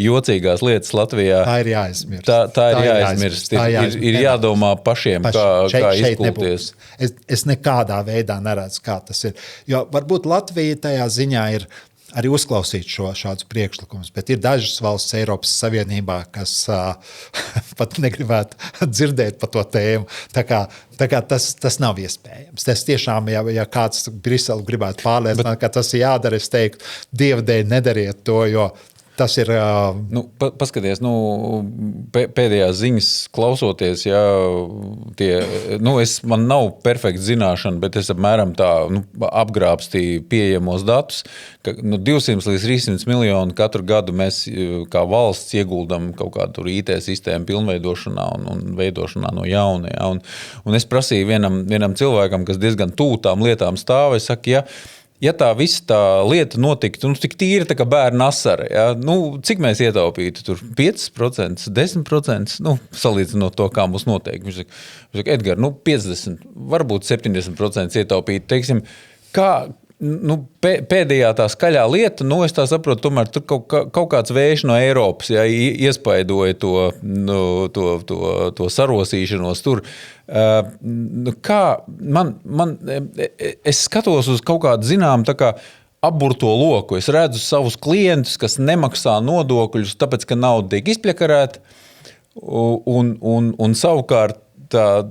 jocīgās lietas Latvijā. Tā ir jāizmirst. Tā ir jāizmirst. Ir jādomā pašiem, kā izkulties. Es nekādā veidā neredzu, kā tas ir. Jo varbūt Latvija tajā ziņā ir arī uzklausīt šādus priekšlikumus, bet ir dažas valsts Eiropas Savienībā, kas pat negribētu dzirdēt par to tēmu. Tā kā tas nav iespējams. Tas tiešām, ja kāds Briseli gribētu pārliecināt, ka tas ir jādara, es teiktu, Dieva dēļ nedariet to, jo tas ir... Paskaties, pēdējās ziņas klausoties, man nav perfekta zināšana, bet es apmēram tā apgrābstīju pieejamos datus, ka 200 līdz 300 miljonu katru gadu mēs kā valsts ieguldam kaut kādu IT sistēmu pilnveidošanā un veidošanā no jauna. Ja? Un es prasīju vienam cilvēkam, kas diezgan tuvu tām lietām stāv, es saku, ja tā visa tā lieta notiktu, tik tīri tā kā bērna asara, ja? Cik mēs ietaupītu? Tur 5%, 10%, salīdzinot to, kā mums notiek. Viņš saka, Edgar, 50%, varbūt 70% ietaupītu. Teiksim, kā pēdējā tā skaļā lieta, es tā saprotu, tomēr tur kaut kāds vējš no Eiropas, ja, iespaidoja to sarosīšanos tur. Es skatos uz kaut kādu zinām, tā kā apburto loku. Es redzu savus klientus, kas nemaksā nodokļus, tāpēc, ka nauda tiek izpļakarēta, un savukārt tā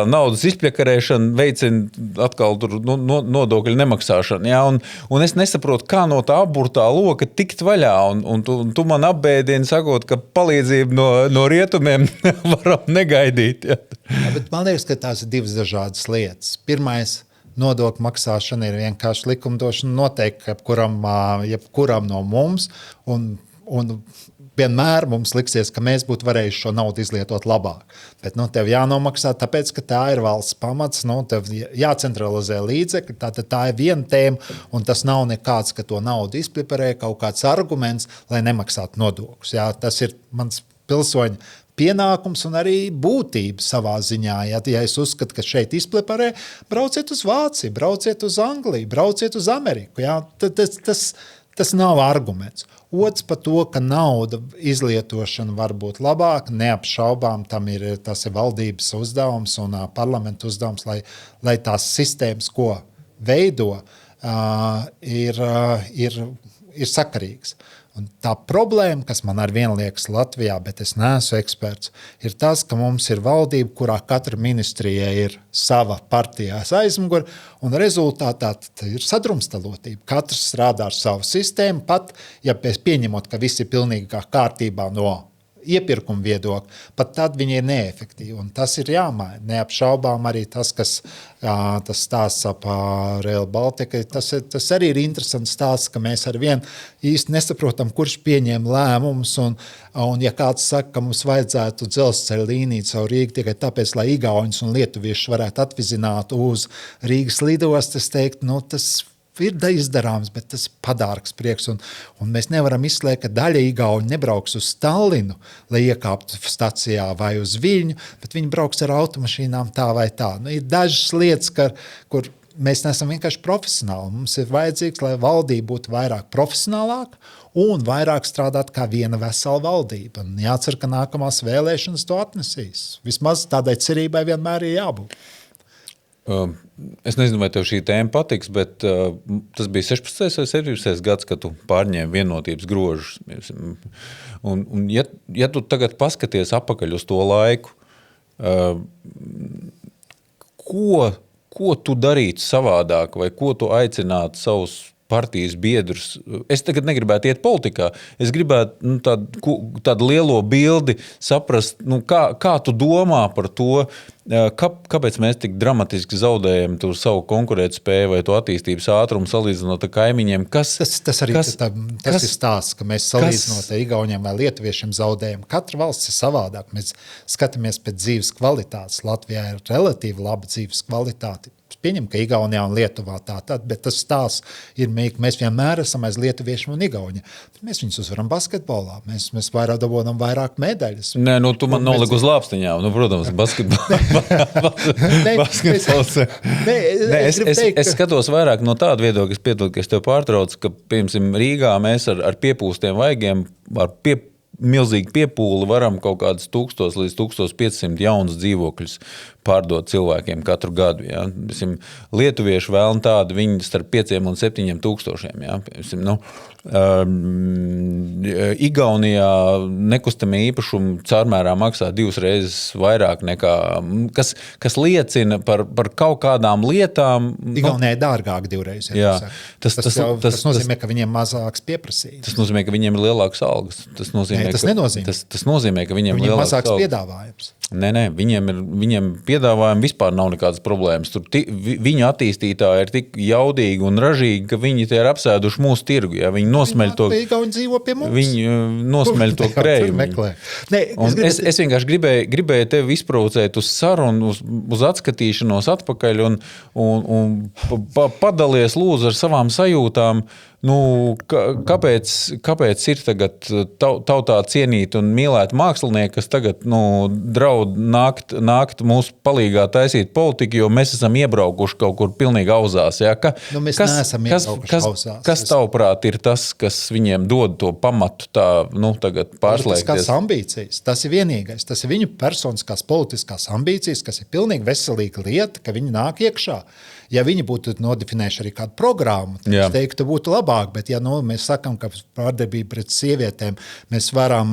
naudas izpļakarēšana veicina atkal nodokļu nemaksāšanu. Ja? Un es nesaprotu, kā no tā apburtā loka tikt vaļā. Un tu man apbēdini, sakot, ka palīdzību no rietumiem varam negaidīt. Ja? Ja, bet man liekas, ka tās ir divas dažādas lietas. Pirmais, nodokļu maksāšana ir vienkārši likumdošana noteikti jebkuram no mums. Un vienmēr mums liksies, ka mēs būtu varējuši šo naudu izlietot labāk. Bet tev jānomaksā, tāpēc, ka tā ir valsts pamats, tev jācentralizē līdzekļi, tā ir viena tēma, un tas nav nekāds, ka to naudu izpliparē kaut kāds arguments, lai nemaksātu nodokļus. Jā, tas ir mans pilsoņu pienākums un arī būtība savā ziņā. Ja es uzskatu, ka šeit izpliparē, brauciet uz Vāciju, brauciet uz Angliju, brauciet uz Ameriku. Jā, tas nav arguments. Otrs par to, ka nauda izlietošana var būt labāka, neapšaubām tas ir valdības uzdevums un parlamentu uzdevums, lai tās sistēmas, ko veido, ir sakarīgas. Un tā problēma, kas man ar vienu liekas Latvijā, bet es neesmu eksperts, ir tas, ka mums ir valdība, kurā katra ministrijai ir sava partijās aizmugure, un rezultātā ir sadrumstalotība. Katrs strādā ar savu sistēmu, pat ja pieņemot, ka viss ir pilnīgā kārtībā no iepirkuma viedokļa, pat tad viņi ir neefektīvi. Un tas ir jāmaina. Neapšaubām arī tas stāsts ap Rail Baltica. Tas arī ir interesants stāsts, ka mēs ar vienu īsti nesaprotam, kurš pieņēma lēmumus. Un ja kāds saka, ka mums vajadzētu dzelzceļa līniju caur Rīgu tikai tāpēc, lai igauņus un lietuviešus varētu atvizināt uz Rīgas lidostu, es teiktu, tas ir izdarāms, bet tas ir padārgs prieks. Un mēs nevaram izslēgt, ka daļa igauņu nebrauks uz Tallinu, lai iekāptu stacijā vai uz Viļņu, bet viņi brauks ar automašīnām tā vai tā. Ir dažas lietas, kur mēs neesam vienkārši profesionāli. Mums ir vajadzīgs, lai valdība būtu vairāk profesionālāka un vairāk strādāt kā viena vesela valdība. Un jācer, ka nākamās vēlēšanas to atnesīs. Vismaz tādai cerībai vienmēr ir jābūt. Es nezinu, vai tev šī tēma patiks, bet tas bija 16. vai 17. gads, kad tu pārņēmi Vienotības grožus. Un ja tu tagad paskaties apakaļ uz to laiku, ko tu darītu savādāk, vai ko tu aicinātu savus partijas biedrus. Es tagad negribētu iet politikā. Es gribētu tādu lielo bildi saprast, kā tu domā par to, kāpēc mēs tik dramatiski zaudējam savu konkurētspēju vai to attīstības ātrumu salīdzinot ar kaimiņiem. Tas ir stāsts, ka mēs salīdzinot ar Igauniem vai Lietuviešiem zaudējam. Katra valsts ir savādāk. Mēs skatāmies pēc dzīves kvalitātes. Latvijā ir relatīvi laba dzīves kvalitāte. Pieņem, ka Igaunijā un Lietuvā tātad, bet tas stāsts ir, ka mēs vienmēr esam aiz lietuviešiem un Igauni. Mēs viņus uzvaram basketbolā, mēs vairāk dabonam vairāk medaļas. Nē, tu man noliku uz lāpstiņām, protams, basketbols. Es skatos vairāk no tāda viedokļa, ka es tev pārtraucu, ka, piemēram, Rīgā mēs ar piepūstiem vaigiem, milzīgi piepūli varam kaut kādus 1000 līdz 1500 jaunus dzīvokļus pārdot cilvēkiem katru gadu. Ja? Lietuvieši vēlni tādi, viņi starp 5 un 7 tūkstošiem. Ja? Igaunijā nekustamie īpašumi caurmērā maksā 2 reizes vairāk nekā, kas liecina par kaut kādām lietām. Igaunijā ir dārgāk 2 reizes. Jā. Tas nozīmē, ka viņiem mazāks pieprasījums. Tas nozīmē, ka viņiem ir lielāks algas. Tas nozīmē, ka viņiem ir mazāks piedāvājums. Nē, viņiem piedāvājumi vispār nav nekādas problēmas. Tur viņu attīstītāji ir tik jaudīgi un ražīgi, ka viņi tie ir apsēduši mūsu tirgu. Ja? Viņi nosmeļ to, dzīvo pie mums. Viņi nosmeļ to krējumu. Es vienkārši gribēju tevi izprovocēt uz sarunu, uz atskatīšanos atpakaļ un padalies lūdzu ar savām sajūtām. Kāpēc ir tagad tautā cienīt un mīlēt mākslinieki, kas tagad draud nākt mūsu palīgā taisīt politiku, jo mēs esam iebraukuši kaut kur pilnīgi auzās. Ja? Mēs neesam iebraukuši auzās. Kas tavuprāt ir tas, kas viņiem dod to pamatu tagad pārslēgties? Politiskās ambīcijas. Tas ir vienīgais. Tas ir viņu personiskās politiskās ambīcijas, kas ir pilnīgi veselīga lieta, ka viņi nāk iekšā. Ja viņi būtu nodefinējuši arī kādu programmu, tad es teiktu, būtu labāk. Bet ja mēs sakam, ka pārdarbība pret sievietēm mēs varam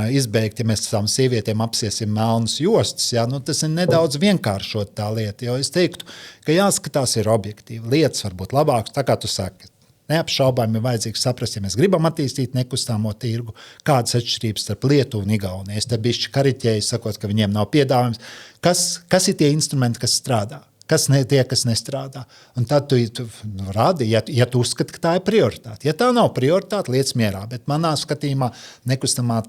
izbeigt, ja mēs tām sievietēm apsiesim melnas jostas, tas ir nedaudz vienkāršot tā lieta. Jo es teiktu, ka jāskatās ir objektīvi. Lietas var būt labākas, tā kā tu saki. Neapšaubām ir vajadzīgs saprast, ja mēs gribam attīstīt nekustamo tirgu, kādas atšķirības starp Lietuvu un Igauniju. Es te bišķi kariķēju, sakot, ka viņiem nav piedāvājums. Kas ir tie instrumenti, kas strādā? Kas nestrādā. Un tad tu rādi, ja tu uzskati, ka tā ir prioritāte. Ja tā nav prioritāte, lietas mierā. Bet manā skatījumā nekustamā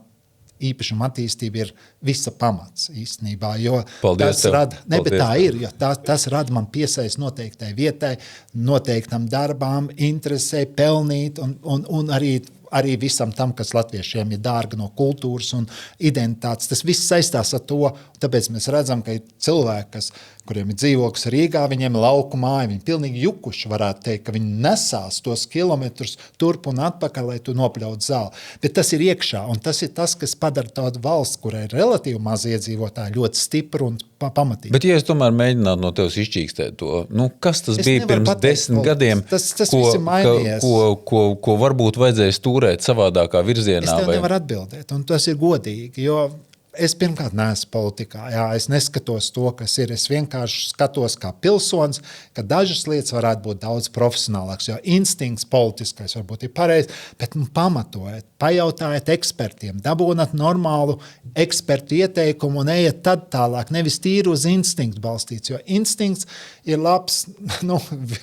īpašuma attīstība ir visa pamats īstenībā. Jo paldies tas rada, bet tā ir, jo tas rada man piesaist noteiktai vietai, noteiktam darbām, interesē, pelnīt un arī visam tam, kas latviešiem ir dārga no kultūras un identitātes. Tas viss saistās ar to, tāpēc mēs redzam, ka ir cilvēki, kuriem ir dzīvoklis Rīgā, viņiem ir lauku māja, viņi pilnīgi jukuši varētu teikt, ka viņi nesās tos kilometrus turp un atpakaļ, lai tu nopļaut zāli. Bet tas ir iekšā, un tas ir tas, kas padara tādu valsts, kurai ir relatīvi maz iedzīvotāji, ļoti stipru un pamatīgi. Bet ja es tomēr mēģinātu no tevis izčīkstēt to, kas tas bija pirms 10 gadiem, tas viss ir mainījies. Ko varbūt vajadzēja stūrēt savādākā virzienā? Es tev nevaru atbildēt, un tas ir godīgi, jo es pirmkārt neesmu politikā. Jā, es neskatos to, kas ir. Es vienkārši skatos kā pilsonis, ka dažas lietas varētu būt daudz profesionālākas, jo instinkts politiskais varbūt ir pareizs, bet pamatojiet, pajautājiet ekspertiem, dabūnat normālu ekspertu ieteikumu un ejiet tad tālāk, nevis tīri uz instinktu balstīts, jo instinkts ir labs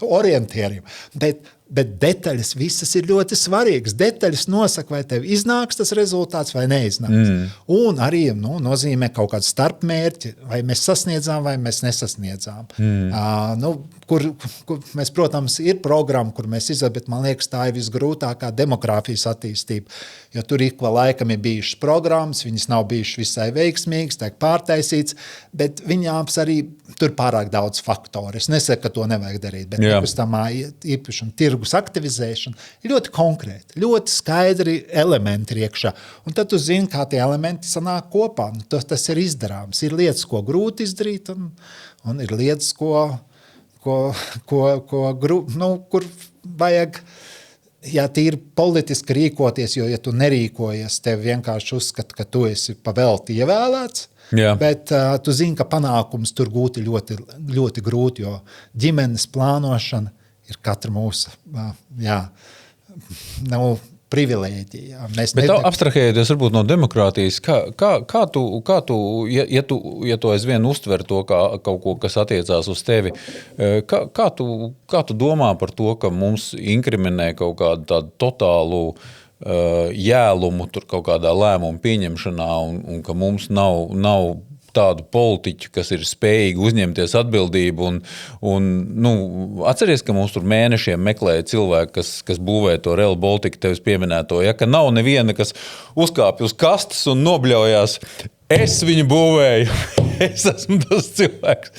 orientierim, bet detaļas visas ir ļoti svarīgas. Detaļas nosaka, vai tev iznāks tas rezultāts vai neiznāks. Un arī nozīmē kaut kādu starpmērķi, vai mēs sasniedzām, vai mēs nesasniedzām. Kur mēs, protams, ir programma, kur mēs izdarām, bet man liekas, tā ir visgrūtākā demogrāfijas attīstība. Jo tur ik pa laikam ir bijušas programmas, viņas nav bijušas visai veiksmīgas, tiek pārtaisīts, bet viņām arī tur pārāk daudz faktoru. Es nesaku, ka to nevajag darīt, bet nekustamā īpašuma tirgus aktivizēšana ir ļoti konkrēta, ļoti skaidri elementi ir iekšā. Un tad tu zini, kā tie elementi sanāk kopā. Tas ir izdarāms. Ir lietas, ko grūti izdarīt, un ir lietas, kur vajag tīri politiski rīkoties, jo, ja tu nerīkojies, tev vienkārši uzskata, ka tu esi pavelti ievēlēts, bet tu zini, ka panākums tur gūti ļoti, ļoti grūti, jo ģimenes plānošana ir katra mūsu privilēģija. Bet abstrahējoties varbūt no demokrātijas, kā tu ja tu aizvien uztver to kā kaut ko, kas attiecās uz tevi, kā tu domā par to, ka mums inkriminē kaut kādu tādu totālu jēlumu tur kaut kādā lēmumu pieņemšanā un ka mums nav tādu politiķu, kas ir spējīgi uzņemties atbildību un atceries, ka mums tur mēnešiem meklēja cilvēki, kas būvē to Rail Baltica, tevis pieminēto, ka nav neviena, kas uzkāpja uz kastes un nobļaujās. Es viņu būvēju. Es esmu tas cilvēks.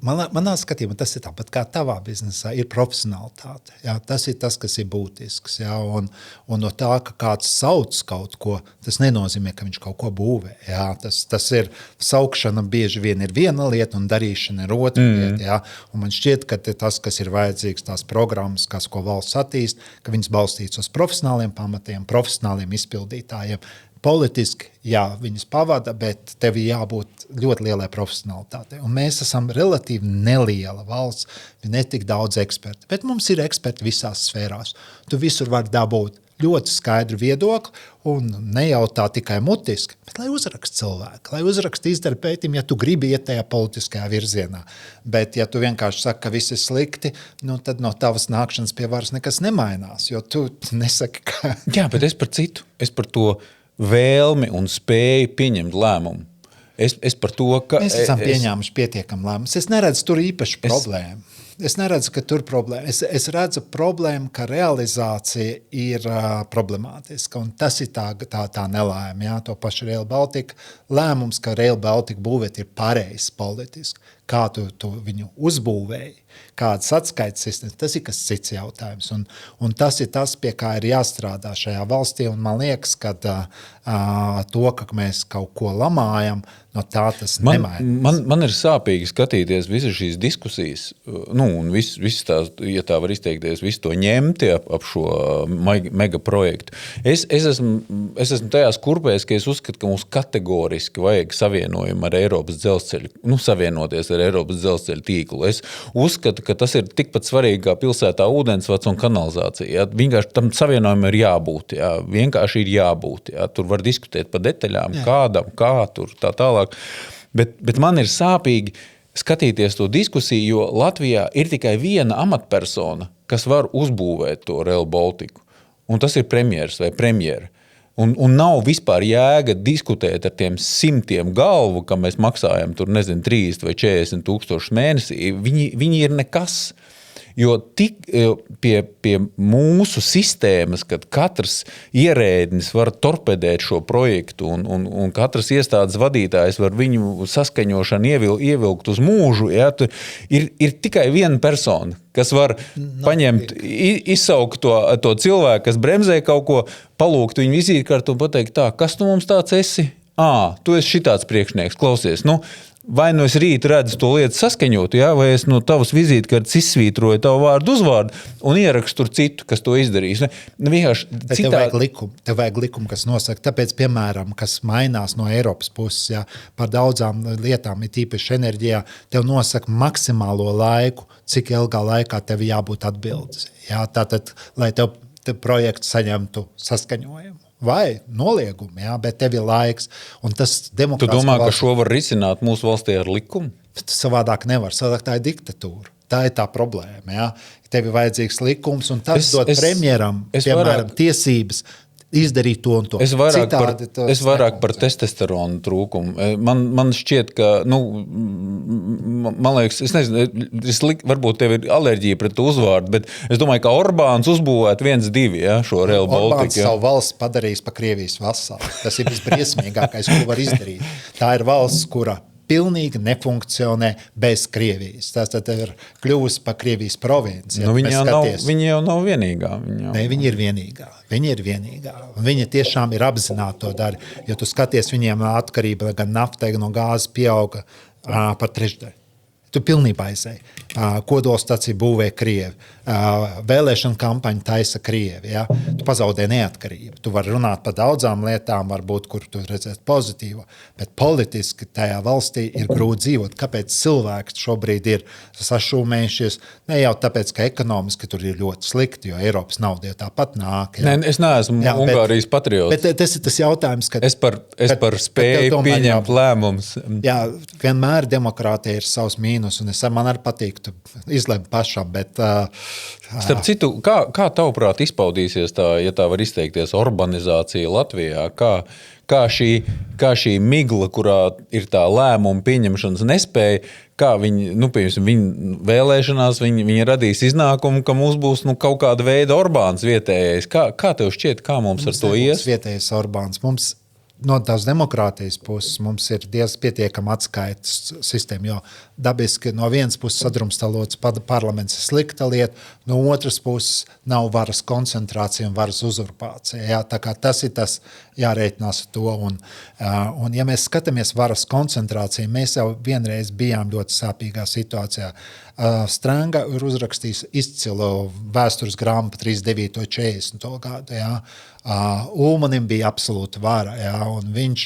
Manā skatījumā tas ir tāpat kā tavā biznesā, ir profesionalitāte. Jā, tas ir tas, kas ir būtisks. Jā, un no tā, ka kāds sauc kaut ko, tas nenozīmē, ka viņš kaut ko būvē. Jā, tas ir saukšana bieži vien ir viena lieta un darīšana ir otra lieta. Jā. Un man šķiet, ka tas, kas ir vajadzīgs, tās programmas, ko valsts attīst, ka viņas balstīts uz profesionāliem pamatiem, profesionāliem izpildītājiem. Politiski, jā, viņas pavada, bet tev jābūt ļoti lielai profesionalitātei. Un mēs esam relatīvi neliela valsts, ne tik daudz eksperti, bet mums ir eksperti visās sfērās. Tu visur vari dabūt ļoti skaidru viedokli un nejautā tikai mutiski, bet lai uzraksta cilvēki, lai uzraksta izdara pētījumu, ja tu gribi iet tajā politiskajā virzienā. Bet ja tu vienkārši saki, ka viss ir slikti, tad no tavas nākšanas pie varas nekas nemainās, jo tu nesaki, ka... Jā, bet es par citu, es par to vēlmi un spēju pieņemt lēmumu. Es par to, ka... Mēs esam pieņēmuši pietiekam lēmumus. Es neredzu tur īpašu problēmu. Es neredzu, ka tur problēma. Es redzu problēmu, ka realizācija ir problemātiska, un tas ir tā nelēma. Jā, to pašu Rail Baltica. Lēmums, ka Rail Baltica būvēt ir pareizs politiski. Kā tu viņu uzbūvēji, kādas atskaites sistēmas, tas ir kas cits jautājums. Un tas ir tas, pie kā ir jāstrādā šajā valstī, un man liekas, ka to, ka mēs kaut ko lamājam, no tā tas nemaina. Man ir sāpīgi skatīties visas šīs diskusijas, un viss tās, ja tā var izteikties, visu to ņemti ap šo mega projektu. Es esmu tajās kurpēs, ka es uzskatu, ka mums kategoriski vajag savienojumu ar Eiropas dzelzceļu, savienoties ar Eiropas dzelzceļa tīklu. Es uzskatu, ka tas ir tikpat svarīgi kā pilsētā ūdensvads un kanalizācija. Jā. Vienkārši tam savienojumam ir jābūt. Jā. Vienkārši ir jābūt. Jā. Tur var diskutēt par detaļām, kādam, kā tur, tā tālāk. Bet man ir sāpīgi skatīties to diskusiju, jo Latvijā ir tikai viena amatpersona, kas var uzbūvēt to Rail Balticu. Un tas ir premjeras vai premjera. Un nav vispār jēga diskutēt ar tiem simtiem galvu, ka mēs maksājam tur, 30 vai 40 tūkstošus mēnesī. Viņi ir nekas. Jo pie mūsu sistēmas, kad katrs ierēdnis var torpedēt šo projektu un katrs iestādes vadītājs var viņu saskaņošanu ievilkt uz mūžu, jā, ir tikai viena persona, kas var paņemt, izsaukt to cilvēku, kas bremzē kaut ko, palūgt viņu vizītkartu un pateikt tā, kas tu mums tāds esi? Tu esi šitāds priekšnieks, klausies, vai es rīt redzu to lietu saskaņot, jā, vai es no tavas vizītkartes izsvītroju tavu vārdu uzvārdu un ierakstu tur citu, kas to izdarīs. Tev vajag likumu, kas nosaka. Tāpēc, piemēram, kas mainās no Eiropas puses, jā, par daudzām lietām, ir tīpaši enerģijā, tev nosaka maksimālo laiku, cik ilgā laikā tev jābūt atbildes. Jā, tātad, lai tev projekts saņemtu saskaņojumu. Vai noliegumu, jā, bet tev ir laiks. Un tas Tu domā, ka šo var risināt mūsu valstī ar likumu? Savādāk nevar, savādāk tā ir diktatūra. Tā ir tā problēma, jā. Tev ir vajadzīgs likums, un tas dod premjeram, piemēram, tiesības izdarīt to un to. Es vairāk par testosteronu trūkumu. Man šķiet, ka, man liekas, es nezinu, varbūt tev ir alerģija pret to uzvārdu, bet es domāju, ka Orbāns uzbūvēt 1-2, ja, šo Rail Baltica. Orbāns savu valsts padarījis pa Krievijas vasalu. Tas ir visbriesmīgākais, ko var izdarīt. Tā ir valsts, kura pilnīgi nefunkcionē bez Krievijas. Tas tad ir kļuvusi pa Krievijas provinci. Viņa jau nav vienīgā. Nē, viņa ir vienīgā. Viņa tiešām ir apzināti to dara. Jo tu skaties, viņiem atkarība gan naftai, gan no gāzes pieauga par trešdaļu. Tu pilnībā aizēji. Kodolstacija būvē Krievi. Vēlēšana kampaņa taisa Krievi. Ja? Tu pazaudē neatkarību. Tu vari runāt par daudzām lietām, varbūt, kur tu redzēsi pozitīvo, bet politiski tajā valstī ir grūti dzīvot. Kāpēc cilvēks šobrīd ir sašūmējušies? Ne jau tāpēc, ka ekonomiski tur ir ļoti slikti, jo Eiropas nauda jau tāpat nāk. Ja? Ne, es neesmu Ungārijas patriots. Bet tas ir tas jautājums, ka... Es par spēju pieņemt lēmumus. Jā, vienmēr demokrātija ir savs mīnus, un man arī patīk izlemt pašam, bet... Starp citu, kā tavuprāt izpaudīsies tā, ja tā var izteikties, urbanizācija Latvijā? Kā šī migla, kurā ir tā lēmuma pieņemšanas nespēja, kā viņi vēlēšanās, viņi radīs iznākumu, ka mums būs kaut kāda veida Orbāns vietējais. Kā tev šķiet, kā mums ar to ies? Vietējais Orbāns. Mums no tās demokrātijas puses mums ir diezgan pietiekama atskaites sistēma, jo dabiski no vienas puses sadrumstalots parlaments ir slikta lieta, no otras puses nav varas koncentrācija un varas uzurpācija. Jā, tā kā tas ir tas jārēķinās ar to. Un ja mēs skatāmies varas koncentrāciju, mēs jau vienreiz bijām ļoti sāpīgā situācijā. Strenga ir uzrakstījis izcilu vēstures grāmatu 39. 40. gadu. Jā. Ulmanim bija absolūta vara, jā, un viņš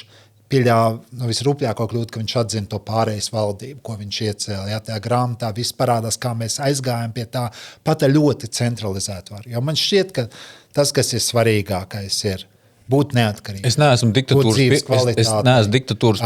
pieļāva visrūpļāko kļūdu, ka viņš atzina to pārējais valdību, ko viņš iecēla. Jā, tajā grāmatā viss parādās, kā mēs aizgājam pie tā pat ļoti centralizētu varu. Jo man šķiet, ka tas, kas ir svarīgākais, ir būt neatkarīgi. Es neesmu diktatūras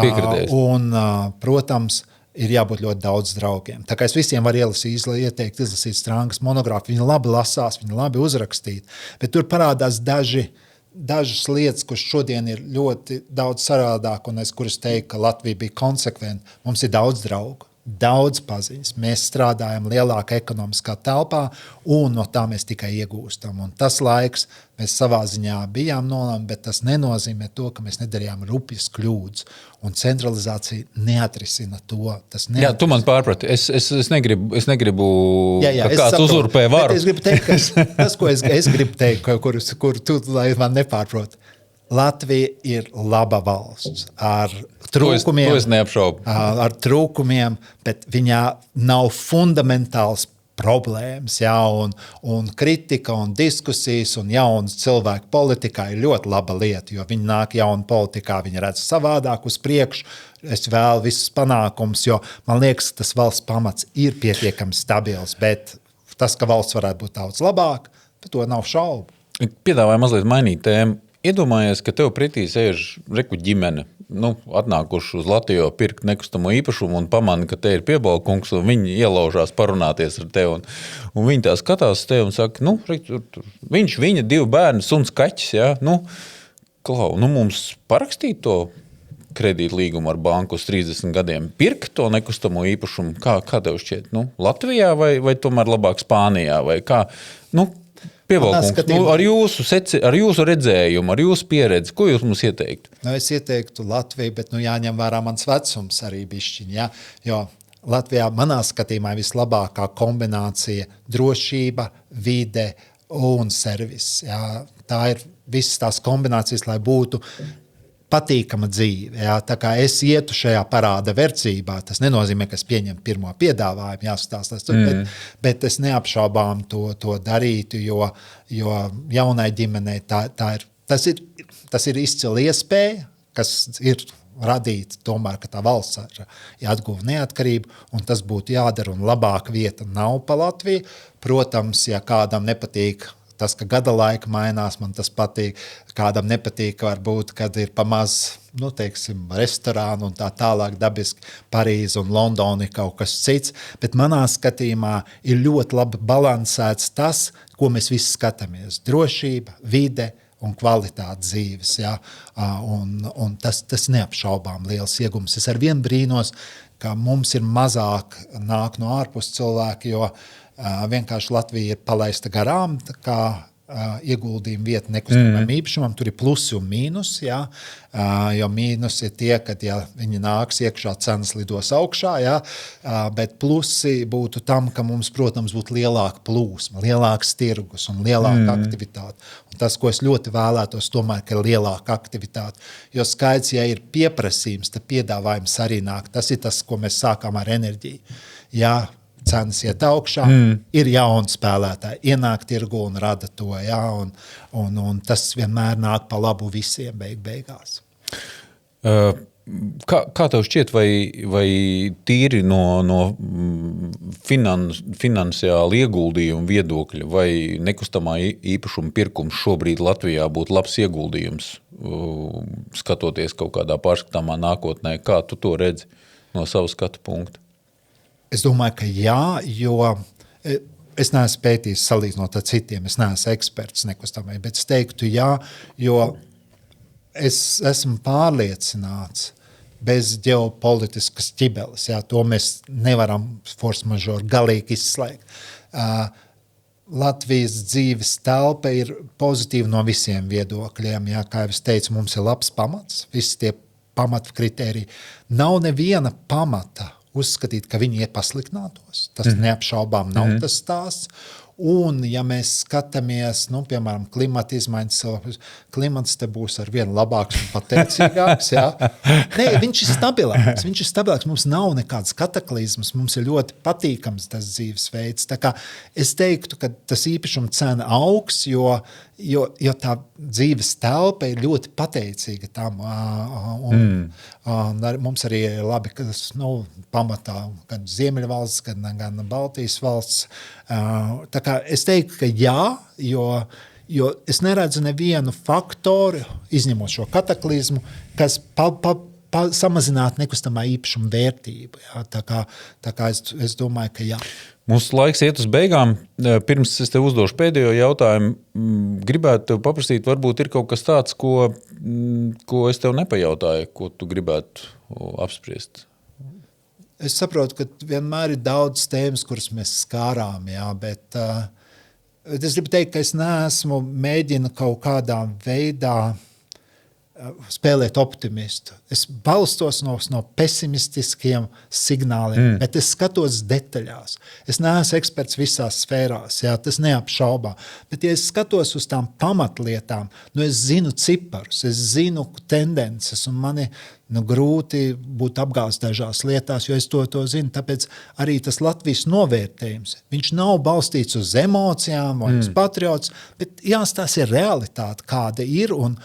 piekritējis. Un, protams, ir jābūt ļoti daudz draugiem. Tā kā es visiem varu ieteikt izlasīt Strangas monogrāfu, viņi labi lasās, viņi labi uzrakstīt, bet tur parādās dažas lietas, kuras šodien ir ļoti daudz sarādāk, un kuras teiktu, ka Latvija bija konsekventa. Mums ir daudz draugu, daudz paziņas. Mēs strādājam lielākā ekonomiskā telpā, un no tā mēs tikai iegūstam. Un tas laiks mēs savā ziņā bijām nolēmti, bet tas nenozīmē to, ka mēs nedarījām rupjas kļūdas. Un centralizācija neatrisina to. Jā, tu man pārprati. Es negribu ka kāds uzurpē varu. Es gribu teikt, ka tas, ko es gribu teikt, kur tu, lai man nepārprot. Latvija ir laba valsts ar trūkumiem, to es neapšaubu. Ar trūkumiem, bet viņā nav fundamentāls problēmas, jā, un kritika un diskusijas un jaunas cilvēku politikā ir ļoti laba lieta, jo viņi nāk jauna politikā, viņi redz savādāk uz priekšu, es vēlu visus panākumus, jo man liekas, tas valsts pamats ir pietiekami stabils, bet tas, ka valsts varētu būt daudz labāk, par to nav šaubu. Piedāvāju mazliet mainīt tēmu. Iedomājies, ka tev pretī sēž reku ģimene, atnākuši uz Latviju pirkt nekustamo īpašumu un pamana, ka te ir piebalkungs, un viņi ielaužās parunāties ar tevi. Un viņi tā skatās uz tevi un saka, viņa 2 bērni, suns kaķis, jā, mums parakstīt to kredītlīgumu ar banku uz 30 gadiem, pirkt to nekustamo īpašumu. Kā tev šķiet? Latvijā vai tomēr labāk Spānijā? Vai kā? Pievalkungs, ar jūsu redzējumu, ar jūsu pieredzi, ko jūs mums ieteiktu? Es ieteiktu Latviju, bet jāņem vērā mans vecums arī bišķiņ, ja? Jo Latvijā manā skatījumā ir vislabākā kombinācija drošība, vide un servis. Ja? Tā ir visas tās kombinācijas, lai būtu patīkama dzīve. Jā. Tā kā es ietu šajā parāda verdzībā, tas nenozīmē, ka es pieņemu pirmo piedāvājumu, jāstāstās, bet es neapšaubām to darītu, jo jaunai ģimenei tas ir izcila iespēja, kas ir radīt tomēr, ka tā valsts atguva neatkarību, un tas būtu jādara, un labāka vieta nav pa Latviju. Protams, ja kādam nepatīk tas, ka gada laika mainās, man tas patīk. Kādam nepatīk, varbūt, kad ir pamaz, restorānu un tā tālāk dabiski Parīze un Londona ir kaut kas cits. Bet manā skatījumā ir ļoti labi balansēts tas, ko mēs visi skatāmies. Drošība, vide un kvalitāte dzīves. Ja? Un tas neapšaubām liels iegums. Es ar vienu brīnos, ka mums ir mazāk nāk no ārpus cilvēki, jo vienkārši Latvija ir palaista garām, kā ieguldījuma vieta nekustamam īpašumam, tur ir plusi un mīnus, jā, jo mīnus ir tie, kad ja viņi nāks iekšā, cenas lidos augšā, jā, bet plusi būtu tam, ka mums, protams, būtu lielāka plūsma, lielāks tirgus un lielāka aktivitāte. Un tas, ko es ļoti vēlētos, tomēr, ka ir lielāka aktivitāte, jo skaidrs, ja ir pieprasījums, tad piedāvājums arī nāk. Tas ir tas, ko mēs sākām ar enerģiju. ja cenas iet augšā, ir jauni spēlētāji, ienāk tirgu un rada to, jā, un tas vienmēr nāk pa labu visiem beigās. Kā tev šķiet, vai tīri no finansiāla ieguldījuma viedokļa vai nekustamā īpašuma pirkums šobrīd Latvijā būtu labs ieguldījums, skatoties kaut kādā pārskatāmā nākotnē? Kā tu to redzi no sava skatu punkta? Es domāju, ka jā, jo es neesmu pētījis salīdzinot ar citiem, es neesmu eksperts nekustamai, bet es teiktu jā, jo es esmu pārliecināts, bez ģeopolitiskas ķibeles, jā, to mēs nevaram force majeure galīgi izslēgt. Latvijas dzīves telpa ir pozitīva no visiem viedokļiem, jā, kā jau es teicu, mums ir labs pamats, visi tie pamata kritēriji. Nav neviena pamata uzskatīt, ka viņi pasliktinātos. Tas neapšaubām nav tas stāsts. Un, ja mēs skatāmies, piemēram, klimata izmaiņas, klimats te būs ar vien labāks un pateicīgāks. Jā. Nē, viņš ir stabilāks. Mums nav nekādas kataklizmas, mums ir ļoti patīkams tas dzīvesveids. Tā kā es teiktu, ka tas īpašuma cena augs, jo tā dzīves telpa ir ļoti pateicīga tam. Un mums arī ir labi, ka tas pamatā gan Ziemeļvalsts, gan Baltijas valsts. Tā kā es teiktu, ka jā, jo es neredzu nevienu faktoru, izņemot šo kataklizmu, kas samazinātu nekustamā īpašuma vērtību. Jā. Tā kā es domāju, ka jā. Mūsu laiks iet uz beigām. Pirms es tev uzdošu pēdējo jautājumu, gribētu tev paprasīt, varbūt ir kaut kas tāds, ko es tev nepajautāju, ko tu gribētu apspriest. Es saprotu, ka vienmēr ir daudz tēmas, kuras mēs skārām, jā, bet es gribu teikt, ka es neesmu mēģinu kaut kādā veidā spēlēt optimistu. Es balstos no pesimistiskiem signāliem, bet es skatos detaļās. Es neesmu eksperts visās sfērās, jā, tas neapšaubā. Bet, ja es skatos uz tām pamatlietām, es zinu ciparus, es zinu tendences, un mani grūti būt apgāsts dažās lietās, jo es to zinu. Tāpēc arī tas Latvijas novērtējums, viņš nav balstīts uz emocijām vai uz patriots, bet tās ir realitāte, kāda ir, un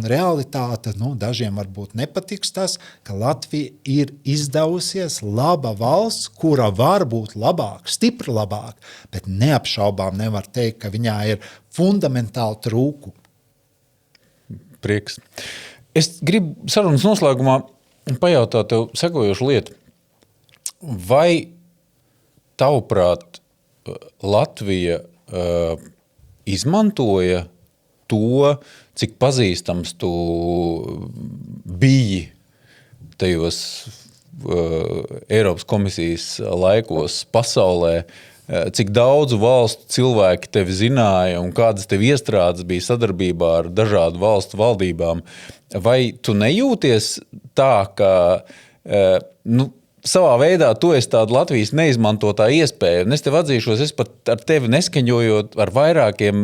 realitāte, dažiem varbūt nepatiks tas, ka Latvija ir izdevusies laba valsts, kura var būt labāk, stipri labāk, bet neapšaubām nevar teikt, ka viņā ir fundamentāli trūkumi. Prieks. Es gribu sarunas noslēgumā pajautāt tev sekojošu lietu. Vai tavuprāt Latvija izmantoja to, cik pazīstams tu biji tajos Eiropas komisijas laikos pasaulē, cik daudzu valstu cilvēki tevi zināja un kādas tev iestrādes bija sadarbībā ar dažādu valstu valdībām? Vai tu nejūties tā, ka savā veidā tu esi tāda Latvijas neizmantotā iespēja? Un es tev atzīšos, es pat ar tevi neskaņojot ar vairākiem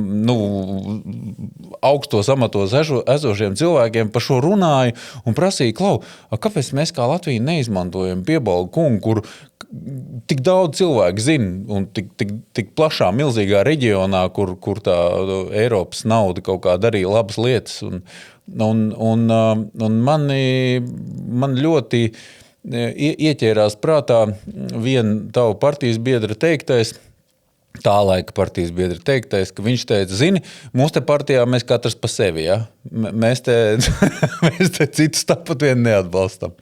augstos amatos esošiem cilvēkiem par šo runāju un prasīju, Klau, kāpēc mēs kā Latvija neizmantojam Piebalgu kungu, kur tik daudz cilvēku zina un tik plašā, milzīgā reģionā, kur tā Eiropas nauda kaut kā darīja labas lietas. Un man ļoti ieķērās prātā viena tava partijas biedra teiktais, tā laika partijas biedra teiktais, ka viņš teica, zini, mūsu te partijā mēs katrs pa sevi, ja? Mēs te citus tāpat vien neatbalstam.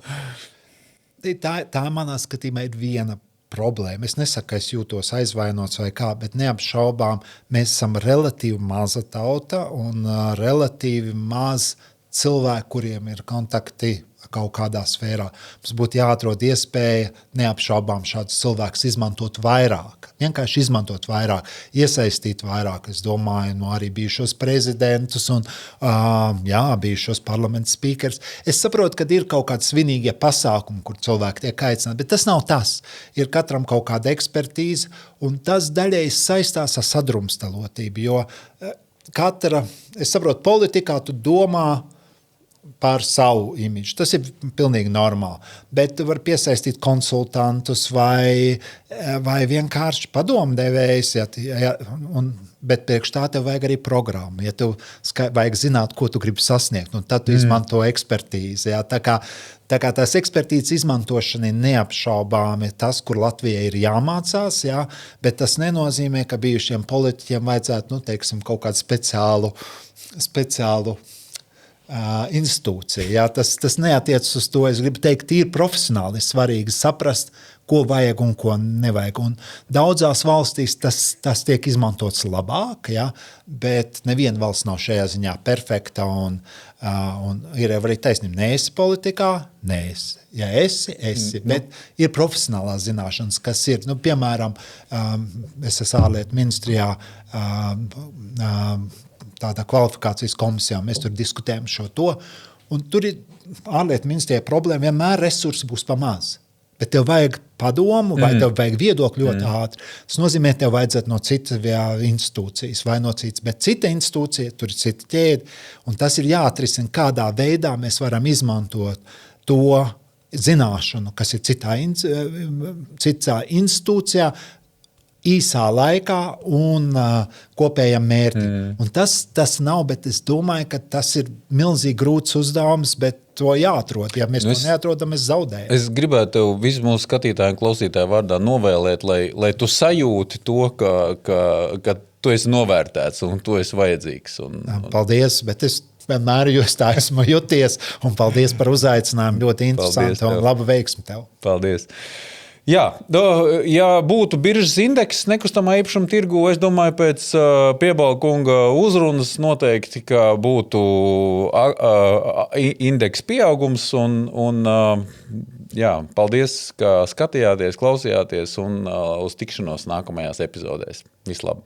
Tā manā skatījumā ir viena problēma. Es nesaku, ka es jūtos aizvainots vai kā, bet neapšaubām mēs esam relatīvi maza tauta un relatīvi maz cilvēku, kuriem ir kontakti kaut kādā sfērā. Mums būtu jāatrod iespēja neapšaubām šādus cilvēkus izmantot vairāk. Vienkārši izmantot vairāk, iesaistīt vairāk, es domāju, arī bijušos prezidentus un bijušos parlamenta spīkers. Es saprotu, ka ir kaut kādi svinīgie pasākumi, kur cilvēki tiek aicināti, bet tas nav tas. Ir katram kaut kāda ekspertīze, un tas daļēji saistās ar sadrumstalotību, jo es saprotu, politikā tu domā, pār savu imidžu. Tas ir pilnīgi normāli. Bet tu vari piesaistīt konsultantus vai vienkārši padomdevējus, bet priekš tā tev vajag arī programmu. Ja tev vajag zināt, ko tu gribi sasniegt, un tad tu izmanto ekspertīzi. Ja? Tā kā tās ekspertīzes izmantošana ir neapšaubāmi tas, kur Latvijai ir jāmācās, ja? Bet tas nenozīmē, ka bijušiem politiķiem vajadzētu, teiksim, kaut kādu speciālu institūcija. Jā, tas neatiecas uz to. Es gribu teikt, tīri profesionāli ir svarīgi saprast, ko vajag un ko nevajag. Un daudzās valstīs tas tiek izmantots labāk, jā, bet neviena valsts nav šajā ziņā perfekta. Un ir arī taisnība, neesi politikā, neesi. Ja esi, bet ir profesionālās zināšanas, kas ir, piemēram, es esmu ārlietu ministrijā, tādā kvalifikācijas komisijā, mēs tur diskutējam šo to, un tur ir ārlietu ministrijā problēma, vienmēr resursi būs pamaz. Bet tev vajag padomu vai tev vajag viedokļu ļoti ātri. Tas nozīmē, tev vajadzētu no citas institūcijas vai no citas, bet cita institūcija, tur ir cita ķēde, un tas ir jāatrisina, kādā veidā mēs varam izmantot to zināšanu, kas ir citā institūcijā, īsā laikā un kopējam mērķim. Un tas nav, bet es domāju, ka tas ir milzīgi grūts uzdevums, bet to jāatrod. Ja mēs to neatrodam, mēs zaudējam. Es gribētu tev visu mūsu skatītāju un klausītāju vārdā novēlēt, lai tu sajūti to, ka tu esi novērtēts un tu esi vajadzīgs. Paldies, bet es vienmēr tā esmu juties, un paldies par uzaicinājumu. Ļoti interesanti un laba veiksmi tev. Paldies. Jā, ja būtu biržas indeks nekustamā īpašuma tirgu, es domāju, pēc Piebalga kunga uzrunas noteikti, ka būtu indeks pieaugums. Jā, paldies, ka skatījāties, klausījāties un uz tikšanos nākamajās epizodēs. Vislabāk!